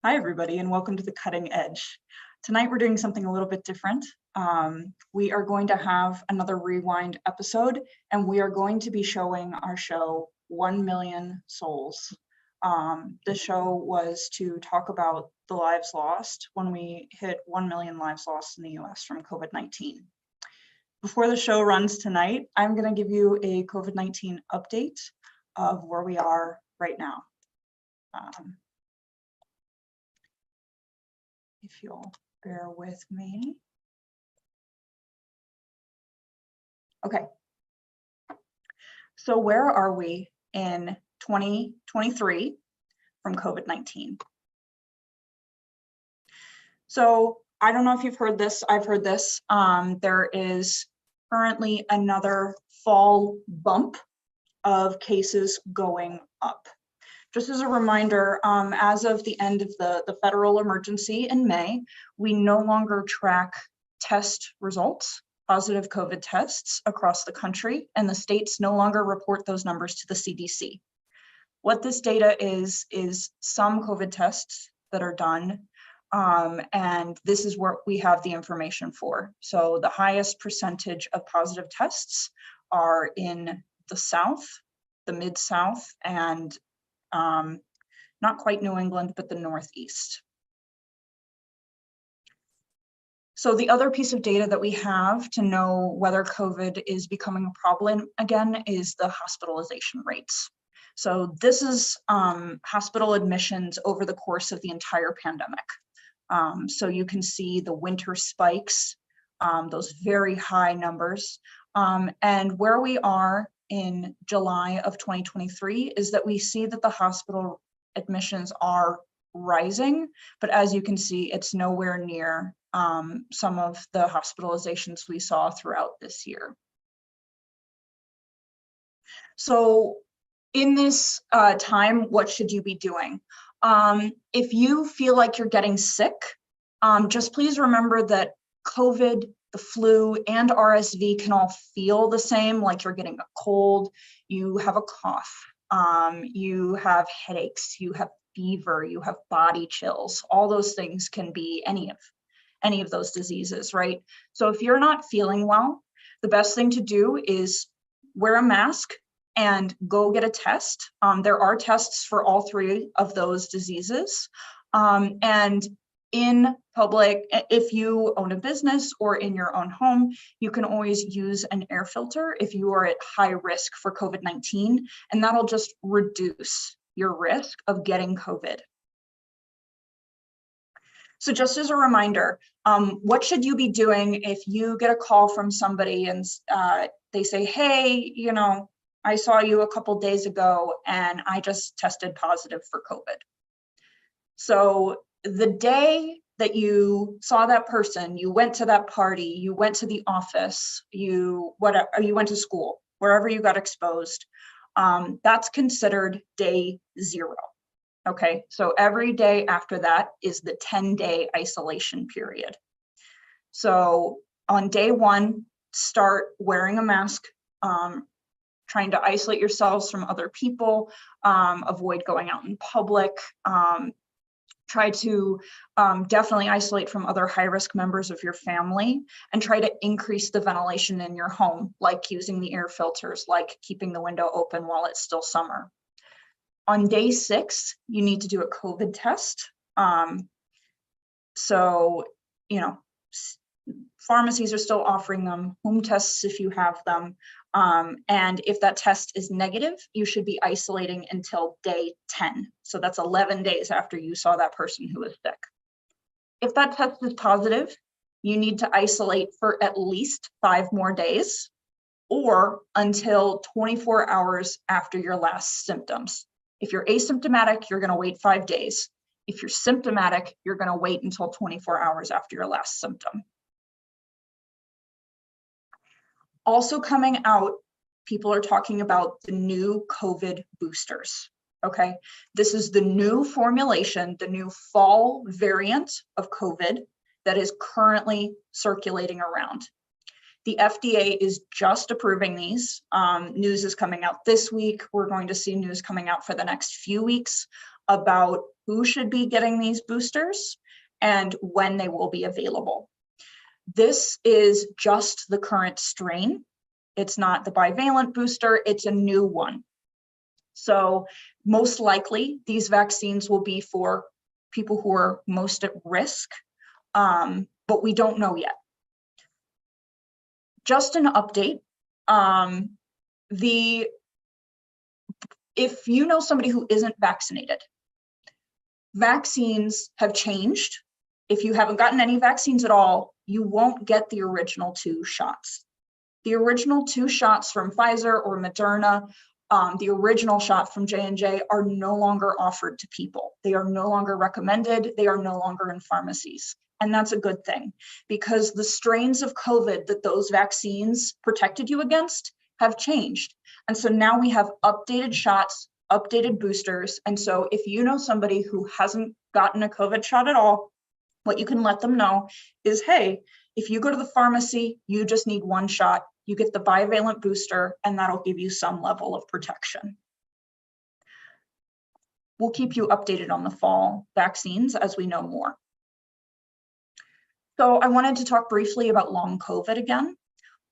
Hi, everybody, and welcome to The Cutting Edge. Tonight, we're doing something a little bit different. We are going to have another rewind episode, and we are going to be showing our show 1 Million Souls. The show was to talk about the lives lost when we hit 1 million lives lost in the US from COVID-19. Before the show runs tonight, I'm going to give you a COVID-19 update of where we are right now. If you'll bear with me. Okay. So where are we in 2023 from COVID-19? So I don't know if you've heard this, I've heard this. There is currently another fall bump of cases going up. Just as a reminder, as of the end of the federal emergency in May, we no longer track test results, positive COVID tests across the country, and the states no longer report those numbers to the CDC. What this data is some COVID tests that are done, and this is where we have the information for. So the highest percentage of positive tests are in the South, the Mid-South, and not quite New England, but the Northeast. So the other piece of data that we have to know whether COVID is becoming a problem again is the hospitalization rates. So this is hospital admissions over the course of the entire pandemic. So you can see the winter spikes, those very high numbers, and where we are in July of 2023 is that we see that the hospital admissions are rising, but as you can see, it's nowhere near some of the hospitalizations we saw throughout this year. So in this time, what should you be doing? If you feel like you're getting sick, just please remember that COVID, the flu, and RSV can all feel the same, like you're getting a cold, you have a cough, you have headaches, you have fever, you have body chills. All those things can be any of those diseases, right? So if you're not feeling well, the best thing to do is wear a mask and go get a test. There are tests for all three of those diseases. And in public, if you own a business or in your own home, you can always use an air filter if you are at high risk for COVID-19, and that'll just reduce your risk of getting COVID. So just as a reminder, what should you be doing if you get a call from somebody and they say, hey, I saw you a couple days ago and I just tested positive for COVID. So the day that you saw that person, you went to that party, you went to the office, you went to school, wherever you got exposed, that's considered day 0. Okay, so every day after that is the 10-day isolation period. So on day 1, start wearing a mask, trying to isolate yourselves from other people, avoid going out in public, try to definitely isolate from other high-risk members of your family, and try to increase the ventilation in your home, like using the air filters, like keeping the window open while it's still summer. On day 6, you need to do a COVID test. So, pharmacies are still offering them, home tests if you have them. And if that test is negative, you should be isolating until day 10. So that's 11 days after you saw that person who was sick. If that test is positive, you need to isolate for at least 5 more days or until 24 hours after your last symptoms. If you're asymptomatic, you're going to wait 5 days. If you're symptomatic, you're going to wait until 24 hours after your last symptom. Also coming out, people are talking about the new COVID boosters, okay? This is the new formulation, the new fall variant of COVID that is currently circulating around. The FDA is just approving these. News is coming out this week. We're going to see news coming out for the next few weeks. about who should be getting these boosters and when they will be available. This is just the current strain. It's not the bivalent booster, it's a new one. So most likely these vaccines will be for people who are most at risk, but we don't know yet. Just an update, if you know somebody who isn't vaccinated, vaccines have changed. If you haven't gotten any vaccines at all, you won't get the original 2 shots. The original 2 shots from Pfizer or Moderna, the original shot from J&J are no longer offered to people. They are no longer recommended. They are no longer in pharmacies. And that's a good thing, because the strains of COVID that those vaccines protected you against have changed. And so now we have updated shots, updated boosters. And so if you know somebody who hasn't gotten a COVID shot at all, what you can let them know is, hey, if you go to the pharmacy, you just need 1 shot, you get the bivalent booster, and that'll give you some level of protection. We'll keep you updated on the fall vaccines as we know more. So I wanted to talk briefly about long COVID again.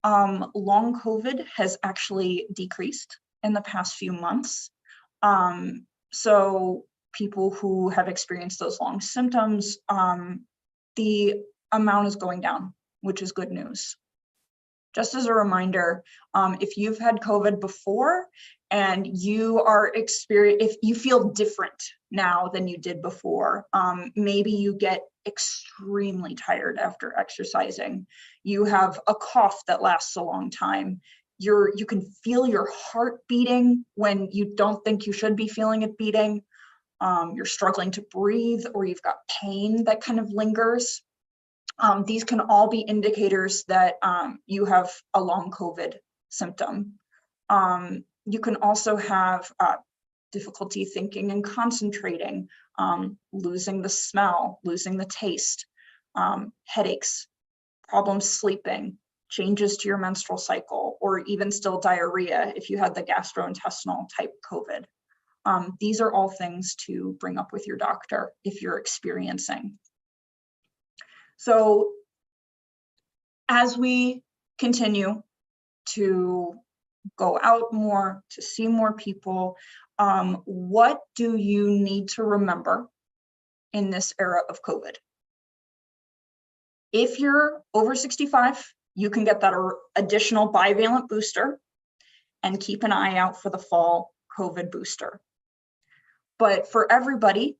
Long COVID has actually decreased in the past few months. So people who have experienced those long symptoms, the amount is going down, which is good news. Just as a reminder, if you've had COVID before and if you feel different now than you did before, maybe you get extremely tired after exercising, you have a cough that lasts a long time, you can feel your heart beating when you don't think you should be feeling it beating, you're struggling to breathe, or you've got pain that kind of lingers. These can all be indicators that you have a long COVID symptom. You can also have difficulty thinking and concentrating, losing the smell, losing the taste, headaches, problems sleeping, changes to your menstrual cycle, or even still diarrhea if you had the gastrointestinal type COVID. These are all things to bring up with your doctor if you're experiencing. So as we continue to go out more, to see more people, what do you need to remember in this era of COVID? If you're over 65, you can get that additional bivalent booster and keep an eye out for the fall COVID booster. But for everybody,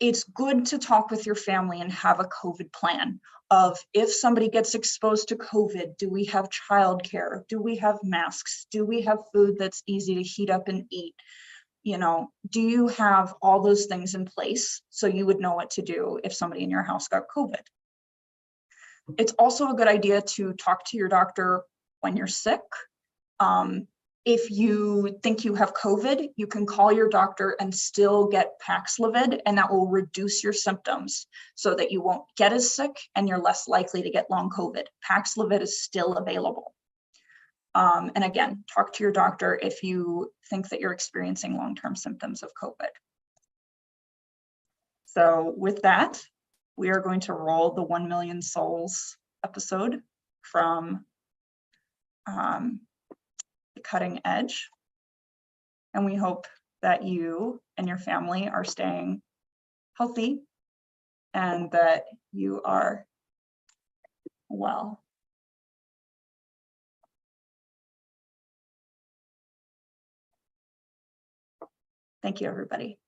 it's good to talk with your family and have a COVID plan of, if somebody gets exposed to COVID, do we have childcare? Do we have masks? Do we have food that's easy to heat up and eat? You know, do you have all those things in place so you would know what to do if somebody in your house got COVID? It's also a good idea to talk to your doctor when you're sick. If you think you have COVID, you can call your doctor and still get Paxlovid, and that will reduce your symptoms so that you won't get as sick and you're less likely to get long COVID. Paxlovid is still available. And again, talk to your doctor if you think that you're experiencing long-term symptoms of COVID. So with that, we are going to roll the 1 Million Souls episode from The Cutting Edge. And we hope that you and your family are staying healthy and that you are well. Thank you, everybody.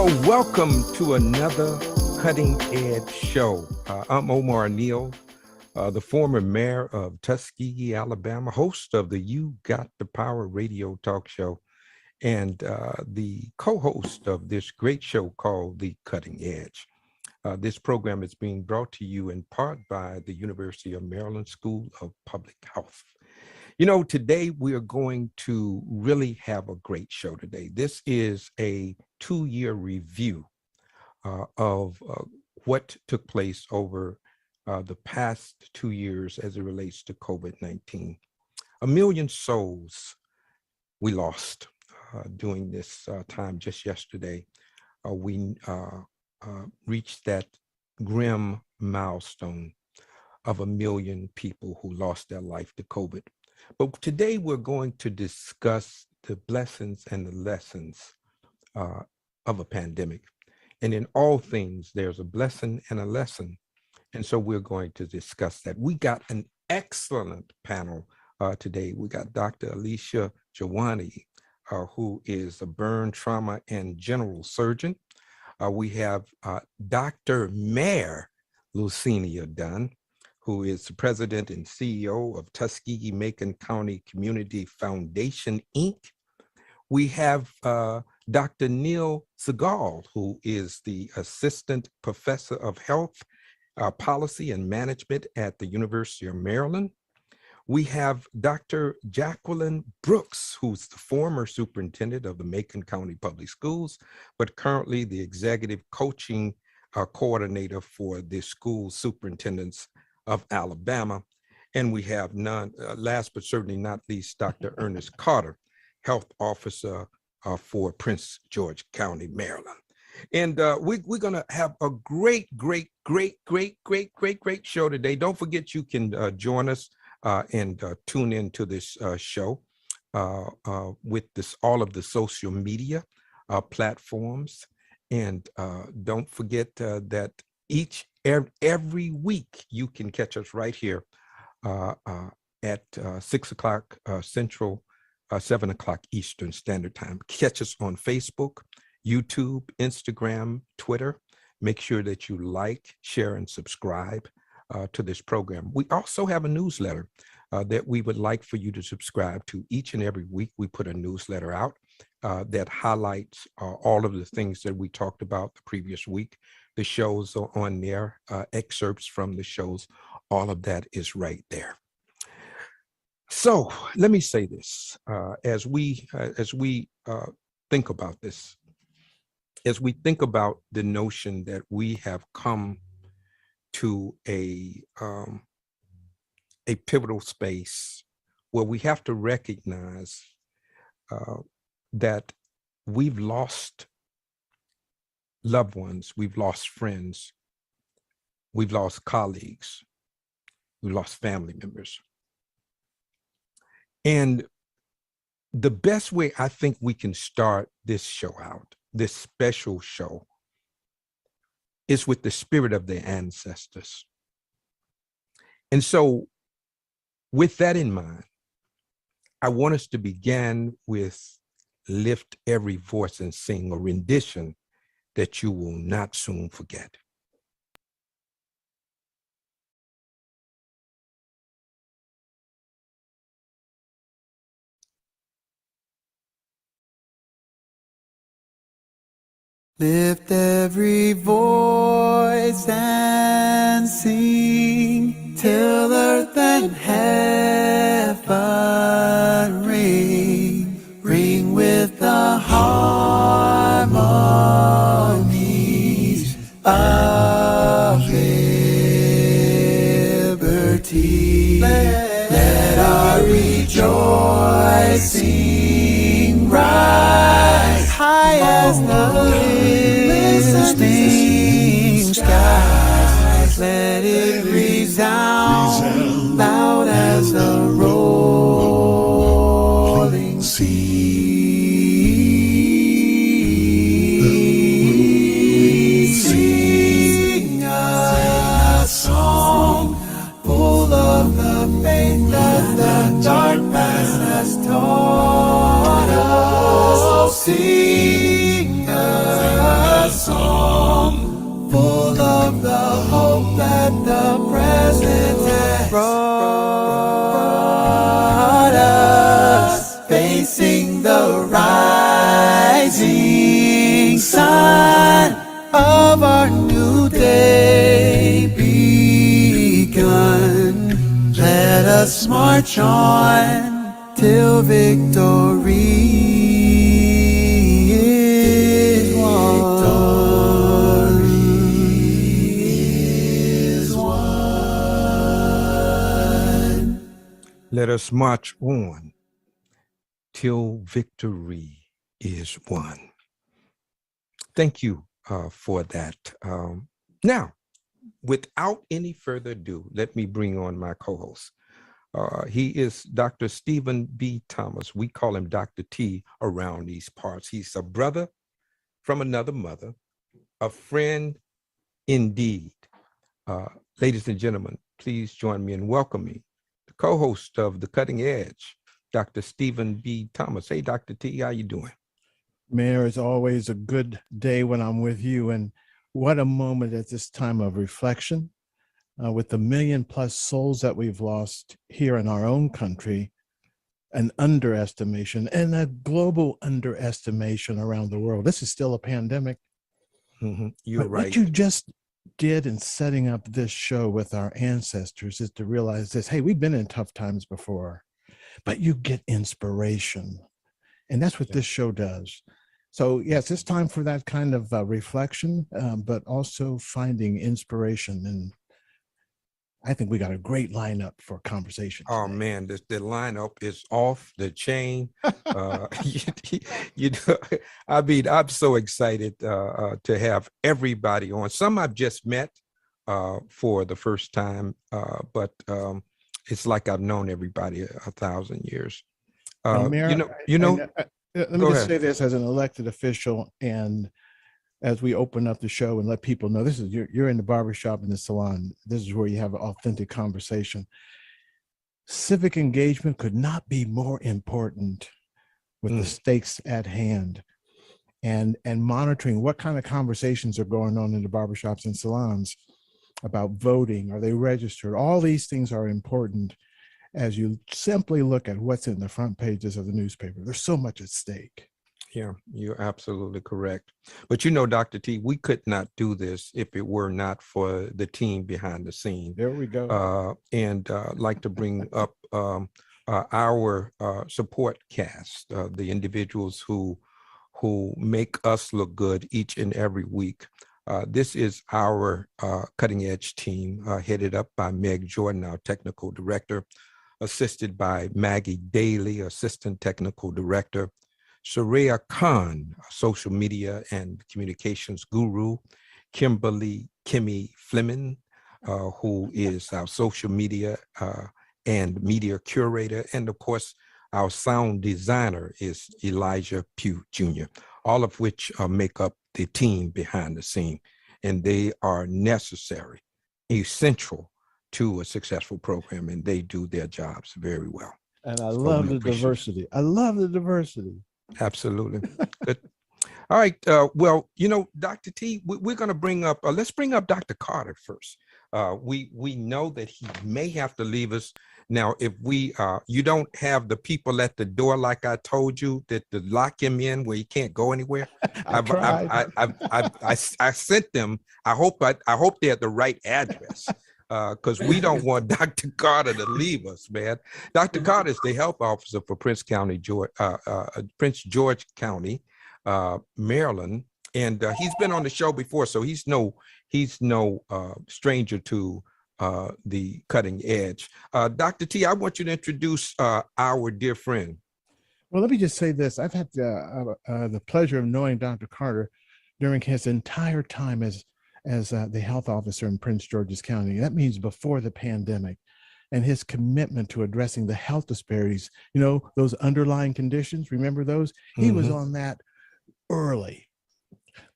Well, welcome to another Cutting Edge show. I'm Omar Neal, the former mayor of Tuskegee, Alabama, host of the You Got the Power radio talk show, and the co-host of this great show called The Cutting Edge. This program is being brought to you in part by the University of Maryland School of Public Health. You know, today we are going to really have a great show today. This is a 2-year review of what took place over the past 2 years as it relates to COVID-19. 1 million souls we lost during this time. Just yesterday, we reached that grim milestone of 1 million people who lost their life to COVID. But today we're going to discuss the blessings and the lessons of a pandemic. And in all things, there's a blessing and a lesson. And so we're going to discuss that. We got an excellent panel today. We got Dr. Alicia Jawani, who is a burn, trauma, and general surgeon. We have Dr. Mayor Lucinia Dunn, who is the president and CEO of Tuskegee-Macon County Community Foundation, Inc. We have Dr. Neil Segal, who is the assistant professor of health policy and management at the University of Maryland. We have Dr. Jacqueline Brooks, who's the former superintendent of the Macon County Public Schools, but currently the executive coaching coordinator for the school superintendents of Alabama. And we have last but certainly not least, Dr. Ernest Carter, health officer for Prince George County, Maryland. And we're gonna have a great show today. Don't forget you can join us and tune into this show with all of the social media platforms. And don't forget that every week you can catch us right here at 6 o'clock Central, 7 o'clock Eastern Standard Time. Catch us on Facebook, YouTube, Instagram, Twitter. Make sure that you like, share, and subscribe to this program. We also have a newsletter that we would like for you to subscribe to. Each and every week we put a newsletter out that highlights all of the things that we talked about the previous week. The shows are on there, excerpts from the shows, all of that is right there. So let me say this, as we think about this, as we think about the notion that we have come to a pivotal space where we have to recognize that we've lost loved ones, we've lost friends, we've lost colleagues, we lost family members. And the best way I think we can start this show out, this special show, is with the spirit of their ancestors. And so with that in mind, I want us to begin with Lift Every Voice and Sing, a rendition that you will not soon forget. Lift every voice and sing till earth and heaven ring with the harmonies of liberty. Let our rejoicing rise high as the listening skies. Let it resound loud as the rolling sea. Sing a song full of the faith that the dark past has taught us. Sing a the rising sun of our new day begun. Let us march on till victory is won. Let us march on till victory is won. Thank you for that. Now, without any further ado, let me bring on my co-host. He is Dr. Stephen B. Thomas. We call him Dr. T around these parts. He's a brother from another mother, a friend indeed. Ladies and gentlemen, please join me in welcoming the co-host of The Cutting Edge, Dr. Stephen B. Thomas. Hey, Dr. T, how you doing? Mayor, it's always a good day when I'm with you. And what a moment at this time of reflection with the 1 million+ souls that we've lost here in our own country, an underestimation and a global underestimation around the world. This is still a pandemic. You're But right. what you just did in setting up this show with our ancestors is to realize this: hey, we've been in tough times before, but you get inspiration. And that's what this show does. So yes, it's time for that kind of reflection, but also finding inspiration. And I think we got a great lineup for conversation Oh today. man, the lineup is off the chain. You know, I mean, I'm so excited to have everybody on. Some I've just met for the first time, but it's like I've known everybody 1,000 years. Mayor, let me Go just ahead. say this as an elected official, and as we open up the show and let people know, this is you're in the barbershop and the salon. This is where you have an authentic conversation. Civic engagement could not be more important with the stakes at hand, and monitoring what kind of conversations are going on in the barbershops and salons about voting. Are they registered? All these things are important as you simply look at what's in the front pages of the newspaper. There's so much at stake. Yeah, you're absolutely correct. But you know, Dr. T, we could not do this if it were not for the team behind the scene. There we go. And like to bring up our support cast, the individuals who make us look good each and every week. This is our cutting edge team, headed up by Meg Jordan, our technical director, assisted by Maggie Daly, assistant technical director, Sharia Khan, social media and communications guru, Kimmy Fleming, who is our social media and media curator, and of course, our sound designer is Elijah Pugh Jr., all of which make up the team behind the scene, and they are necessary, essential to a successful program, and they do their jobs very well. And I love the diversity. I love the diversity. Absolutely. Good. All right. Well, you know, Dr. T, we're going to bring up, let's bring up Dr. Carter first. We know that he may have to leave us. Now, if you don't have the people at the door, like I told you, that to lock him in where he can't go anywhere. I sent them. I hope they're at the right address. Because we don't want Dr. Carter to leave us, man. Dr. Carter is the health officer for Prince George County, Maryland, and he's been on the show before, so he's no stranger to the cutting edge. Dr. T, I want you to introduce our dear friend. Well, let me just say this. I've had the pleasure of knowing Dr. Carter during his entire time as the health officer in Prince George's County. That means before the pandemic, and his commitment to addressing the health disparities, you know, those underlying conditions, remember those? He was on that early.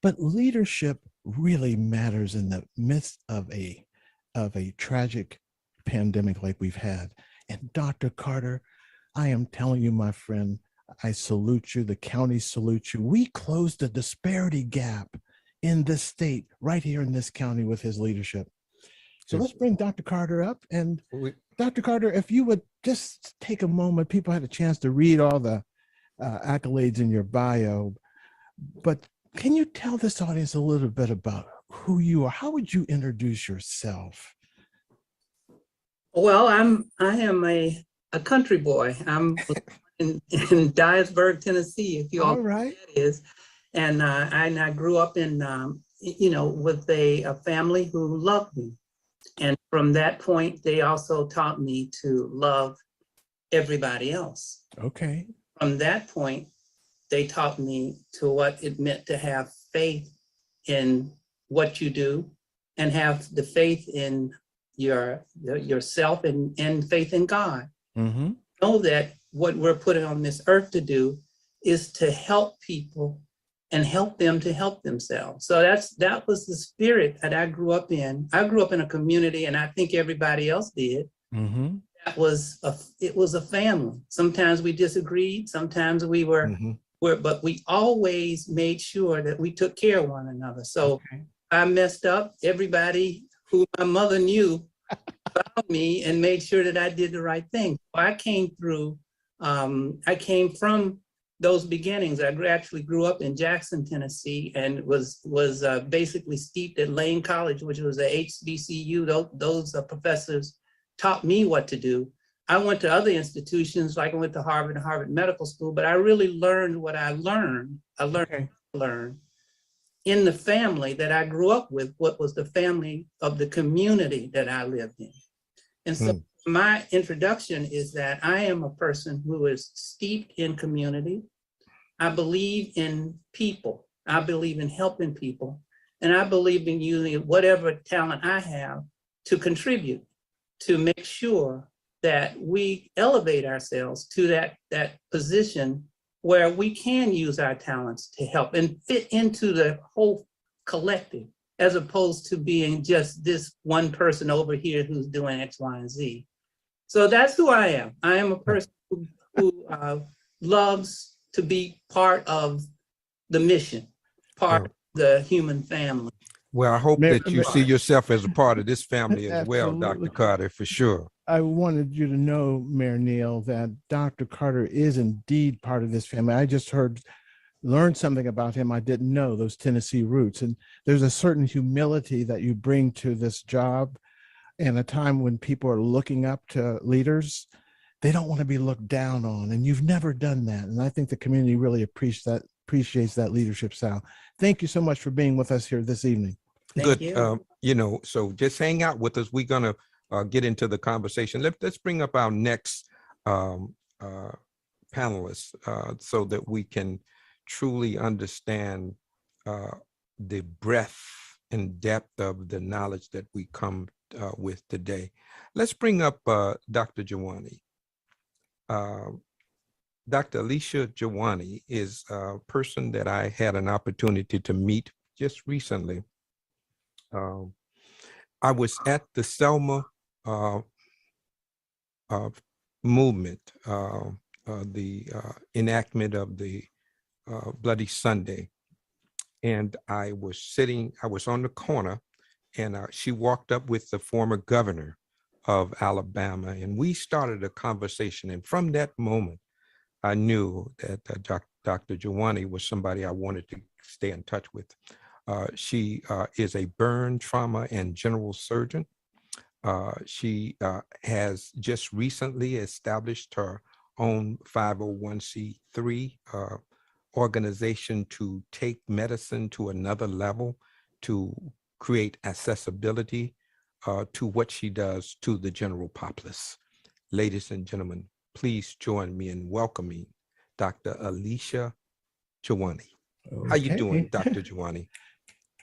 But leadership really matters in the midst of a tragic pandemic like we've had. And Dr. Carter, I am telling you, my friend, I salute you. The county salutes you. We closed the disparity gap in this state, right here in this county, with his leadership. So let's bring Dr. Carter up. And Dr. Carter, if you would just take a moment, people had a chance to read all the accolades in your bio, but can you tell this audience a little bit about who you are? How would you introduce yourself? Well, I am a country boy. I'm in Dyersburg, Tennessee, if you all All know where right. that is. And I grew up in with a family who loved me. And from that point, they also taught me to love everybody else. Okay. From that point, they taught me to what it meant to have faith in what you do and have the faith in yourself and faith in God. Mm-hmm. Know that what we're put on this earth to do is to help people and help them to help themselves. So that was the spirit that I grew up in. I grew up in a community, and I think everybody else did. Mm-hmm. It was a family. Sometimes we disagreed, sometimes we were, but we always made sure that we took care of one another. So I messed up. Everybody who my mother knew about me and made sure that I did the right thing. I came from those beginnings. I actually grew up in Jackson, Tennessee, and was basically steeped at Lane College, which was a HBCU. Those professors taught me what to do. I went to other institutions, like I went to Harvard and Harvard Medical School, but I really learned what I learned. I learned in the family that I grew up with, what was the family of the community that I lived in. And so my introduction is that I am a person who is steeped in community. I believe in people. I believe in helping people. And I believe in using whatever talent I have to contribute, to make sure that we elevate ourselves to that position where we can use our talents to help and fit into the whole collective, as opposed to being just this one person over here who's doing X, Y, and Z. So that's who I am. I am a person who loves to be part of the mission, part of the human family. Well, I hope that you see yourself as a part of this family as well, Absolutely. Dr. Carter, for sure. I wanted you to know, Mayor Neal, that Dr. Carter is indeed part of this family. I just learned something about him I didn't know, those Tennessee roots. And there's a certain humility that you bring to this job. In a time when people are looking up to leaders, they don't want to be looked down on. And you've never done that. And I think the community really appreciates that leadership style. Thank you so much for being with us here this evening. Thank Good. you. So just hang out with us. We're going to get into the conversation. Let's bring up our next panelists so that we can truly understand the breadth and depth of the knowledge that we come with today. Let's bring up Dr. Jawani. Dr. Alicia Jawani is a person that I had an opportunity to meet just recently. I was at the Selma movement, the enactment of the Bloody Sunday. And I was on the corner, and she walked up with the former governor of Alabama, and we started a conversation. And from that moment, I knew that Dr. Jawani was somebody I wanted to stay in touch with. She is a burn, trauma, and general surgeon. She has just recently established her own 501c3 organization to take medicine to another level, to create accessibility to what she does to the general populace. Ladies and gentlemen, please join me in welcoming Dr. Alicia Jawani. How you doing, Dr. Jawani?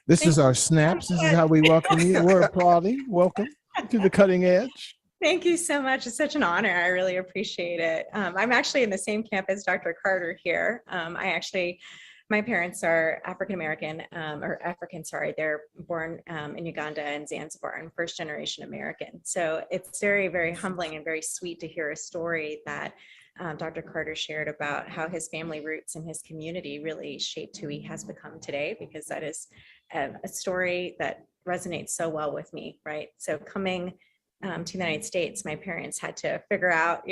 This is our snaps. This is how we welcome you. We're applauding. Welcome to the cutting edge. Thank you so much. It's such an honor. I really appreciate it. I'm actually in the same camp as Dr. Carter here. My parents are African-American, they're born in Uganda and Zanzibar and first generation American. So it's very, very humbling and very sweet to hear a story that Dr. Carter shared about how his family roots and his community really shaped who he has become today, because that is a story that resonates so well with me, right? So coming to the United States, my parents had to figure out,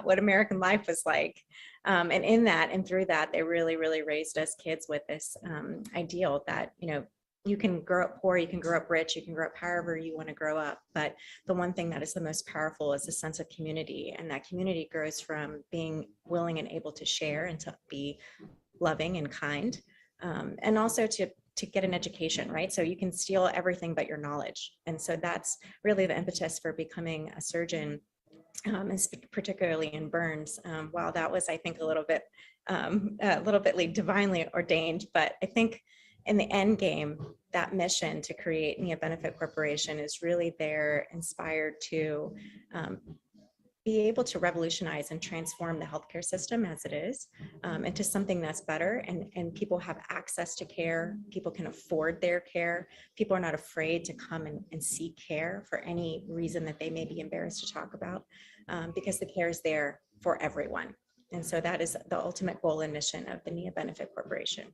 what American life was like. And in that and through that, they really, really raised us kids with this ideal that, you can grow up poor, you can grow up rich, you can grow up however you want to grow up. But the one thing that is the most powerful is a sense of community. And that community grows from being willing and able to share and to be loving and kind. And also to get an education, right? So you can steal everything but your knowledge. And so that's really the impetus for becoming a surgeon, and particularly in burns. While that was, I think, a little bit like divinely ordained, but I think in the end game, that mission to create Nia Benefit Corporation is really there, inspired to be able to revolutionize and transform the healthcare system as it is, into something that's better, and people have access to care, people can afford their care, people are not afraid to come and seek care for any reason that they may be embarrassed to talk about, because the care is there for everyone. And so that is the ultimate goal and mission of the Nia Benefit Corporation.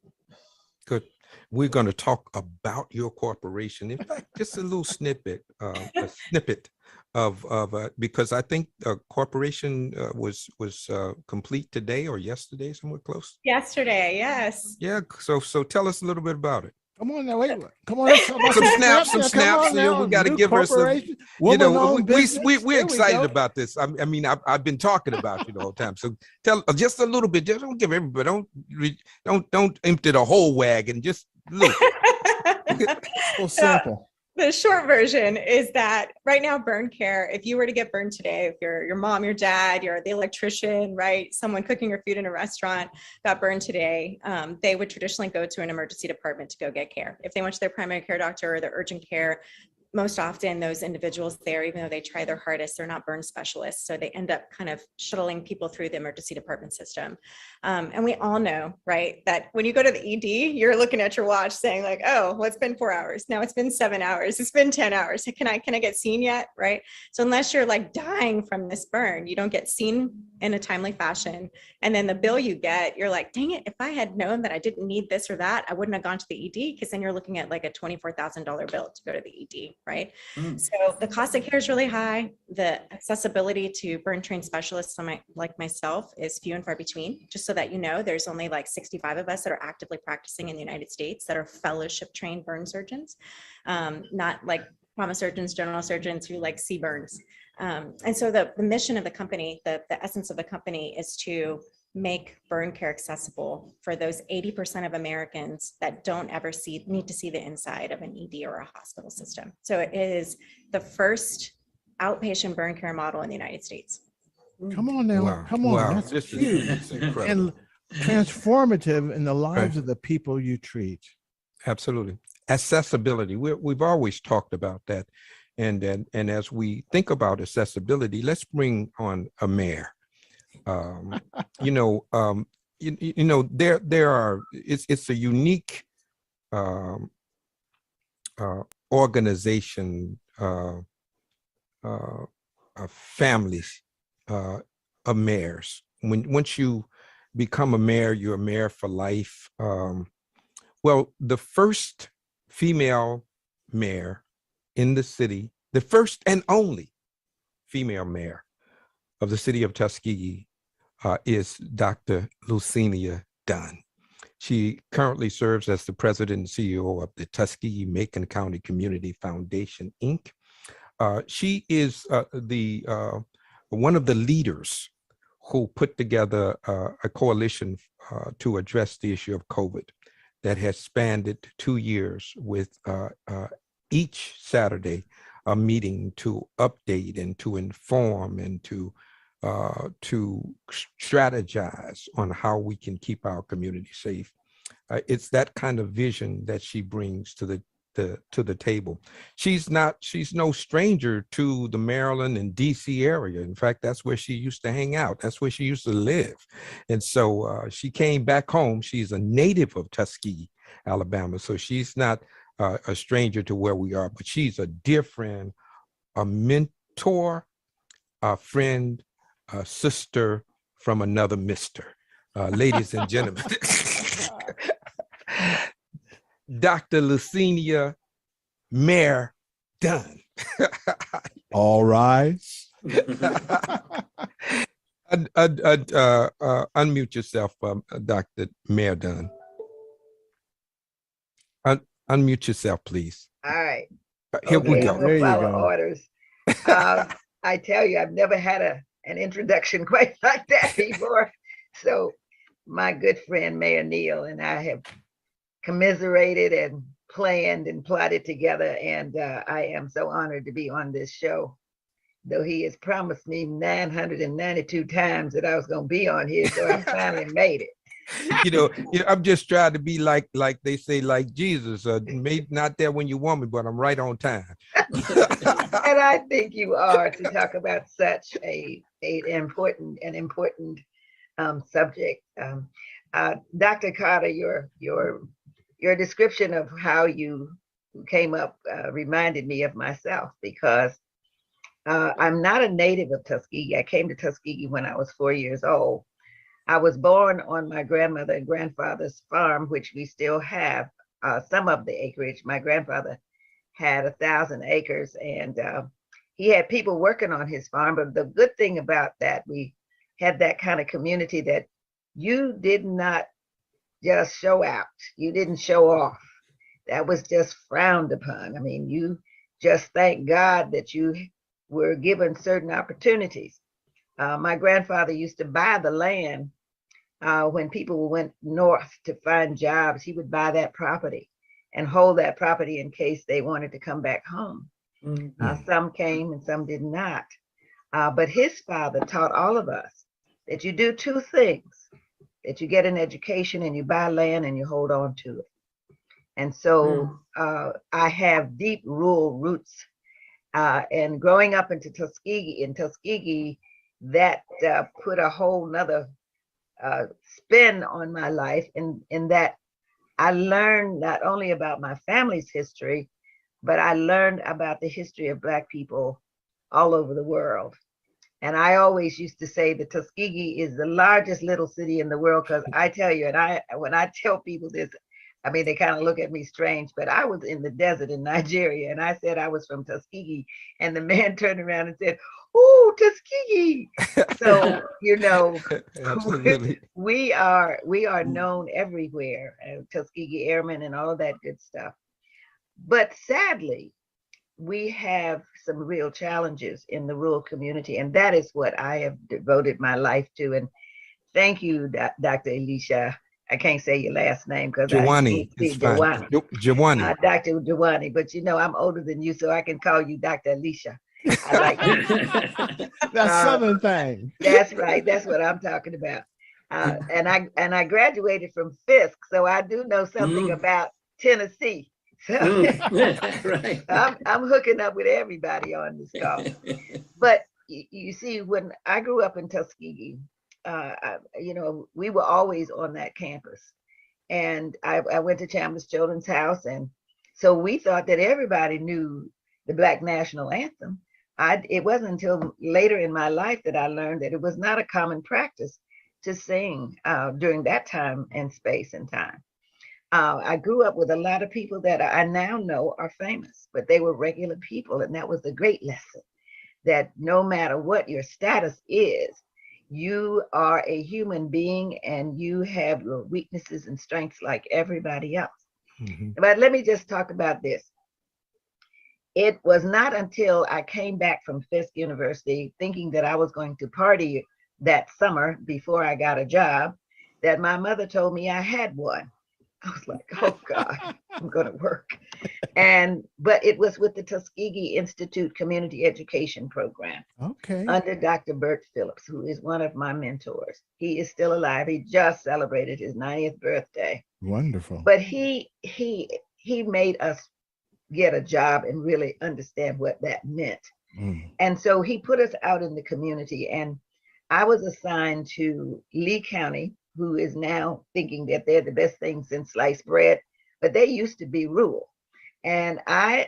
Good. We're going to talk about your corporation. In fact, just a little snippet of because I think a corporation was complete today or yesterday, somewhere close. Yesterday, yes. Yeah. So tell us a little bit about it. Come on now, wait. Come on, let's talk about Some snaps. We got to give her some. We're excited about this. I mean, I've been talking about you the whole time. So tell just a little bit. Just don't give everybody. Don't empty the whole wagon. Just look. Full sample. The short version is that right now, burn care, if you were to get burned today, if your mom, your dad, you're the electrician, right? Someone cooking your food in a restaurant got burned today, they would traditionally go to an emergency department to go get care. If they went to their primary care doctor or their urgent care, most often those individuals there, even though they try their hardest, they're not burn specialists. So they end up kind of shuttling people through the emergency department system. And we all know, right, that when you go to the ED, you're looking at your watch saying like, oh, well, it's been 4 hours. Now it's been 7 hours. It's been 10 hours. Can I get seen yet? Right. So unless you're like dying from this burn, you don't get seen in a timely fashion. And then the bill you get, you're like, dang it, if I had known that I didn't need this or that, I wouldn't have gone to the ED, because then you're looking at like a $24,000 bill to go to the ED. Right. So the cost of care is really high. The accessibility to burn trained specialists like myself is few and far between. Just so that you know, there's only like 65 of us that are actively practicing in the United States that are fellowship trained burn surgeons, not like trauma surgeons, general surgeons who like see burns. And so the mission of the company, the essence of the company is to make burn care accessible for those 80% of Americans that don't ever need to see the inside of an ED or a hospital system. So it is the first outpatient burn care model in the United States. Come on now. Wow. Come on. Wow. That's This huge. is incredible. And transformative in the lives of the people you treat. Absolutely. Accessibility. We've always talked about that. And as we think about accessibility, let's bring on a mayor. There are, it's a unique organization of families of mayors. Once you become a mayor, you're a mayor for life. Well, the first female mayor in the city, the first and only female mayor of the city of Tuskegee, is Dr. Lucinia Dunn. She currently serves as the president and CEO of the Tuskegee-Macon County Community Foundation, Inc. She is one of the leaders who put together a coalition to address the issue of COVID that has spanned it 2 years, with each Saturday a meeting to update and to inform and to strategize on how we can keep our community safe. It's that kind of vision that she brings to the table. She's no stranger to the Maryland and DC area. In fact, that's where she used to hang out. That's where she used to live. And so she came back home. She's a native of Tuskegee, Alabama. So she's not a stranger to where we are, but she's a dear friend, a mentor, a friend, a sister from another mister. Ladies and gentlemen, Dr. Lucinia Mayor Dunn. All rise. Unmute yourself, Dr. Mayor Dunn. Unmute yourself, please. All right. Here we Okay, go. I'm There gonna you follow go. orders. I tell you, I've never had an introduction quite like that before. So my good friend Mayor Neal and I have commiserated and planned and plotted together, and I am so honored to be on this show. Though he has promised me 992 times that I was going to be on here, so I finally made it. I'm just trying to be like they say, like Jesus. Maybe not there when you want me, but I'm right on time. And I think you are, to talk about such an important subject. Dr. Carter, your description of how you came up reminded me of myself, because I'm not a native of Tuskegee. I came to Tuskegee when I was 4 years old. I was born on my grandmother and grandfather's farm, which we still have some of the acreage. My grandfather had 1,000 acres, and he had people working on his farm. But the good thing about that, we had that kind of community that you did not just show out. You didn't show off. That was just frowned upon. I mean, you just thank God that you were given certain opportunities. My grandfather used to buy the land when people went north to find jobs. He would buy that property and hold that property in case they wanted to come back home. Some came and some did not. But his father taught all of us that you do two things, that you get an education and you buy land and you hold on to it. And so I have deep rural roots. And growing up in Tuskegee, that put a whole nother spin on my life, in that I learned not only about my family's history, but I learned about the history of Black people all over the world. And I always used to say that Tuskegee is the largest little city in the world, because I tell you, and when I tell people this, I mean, they kind of look at me strange, but I was in the desert in Nigeria, and I said I was from Tuskegee, and the man turned around and said, "Oh, Tuskegee!" So Absolutely. we are known everywhere, Tuskegee Airmen and all of that good stuff. But sadly, we have some real challenges in the rural community, and that is what I have devoted my life to. And thank you, Dr. Elisha. I can't say your last name because Jawani. It's fine. Jawani. Dr. Jawani, but I'm older than you, so I can call you Dr. Elisha. I like it. That's Southern thing. That's right. That's what I'm talking about. And I graduated from Fisk, so I do know something about Tennessee. So Right. I'm hooking up with everybody on this call. But you see, when I grew up in Tuskegee, we were always on that campus. And I went to Chambliss Children's House. And so we thought that everybody knew the Black National Anthem. It wasn't until later in my life that I learned that it was not a common practice to sing during that time and space and time. I grew up with a lot of people that I now know are famous, but they were regular people. And that was a great lesson, that no matter what your status is, you are a human being and you have your weaknesses and strengths like everybody else. But let me just talk about this. It was not until I came back from Fisk University thinking that I was going to party that summer before I got a job that my mother told me I had one. I was like, oh God, I'm going to work. But it was with the Tuskegee Institute Community Education Program. Okay. Under Dr. Bert Phillips, who is one of my mentors. He is still alive. He just celebrated his 90th birthday. Wonderful. But he made us get a job and really understand what that meant. And so he put us out in the community, and I was assigned to Lee County, who is now thinking that they're the best thing since sliced bread, but they used to be rural. And I,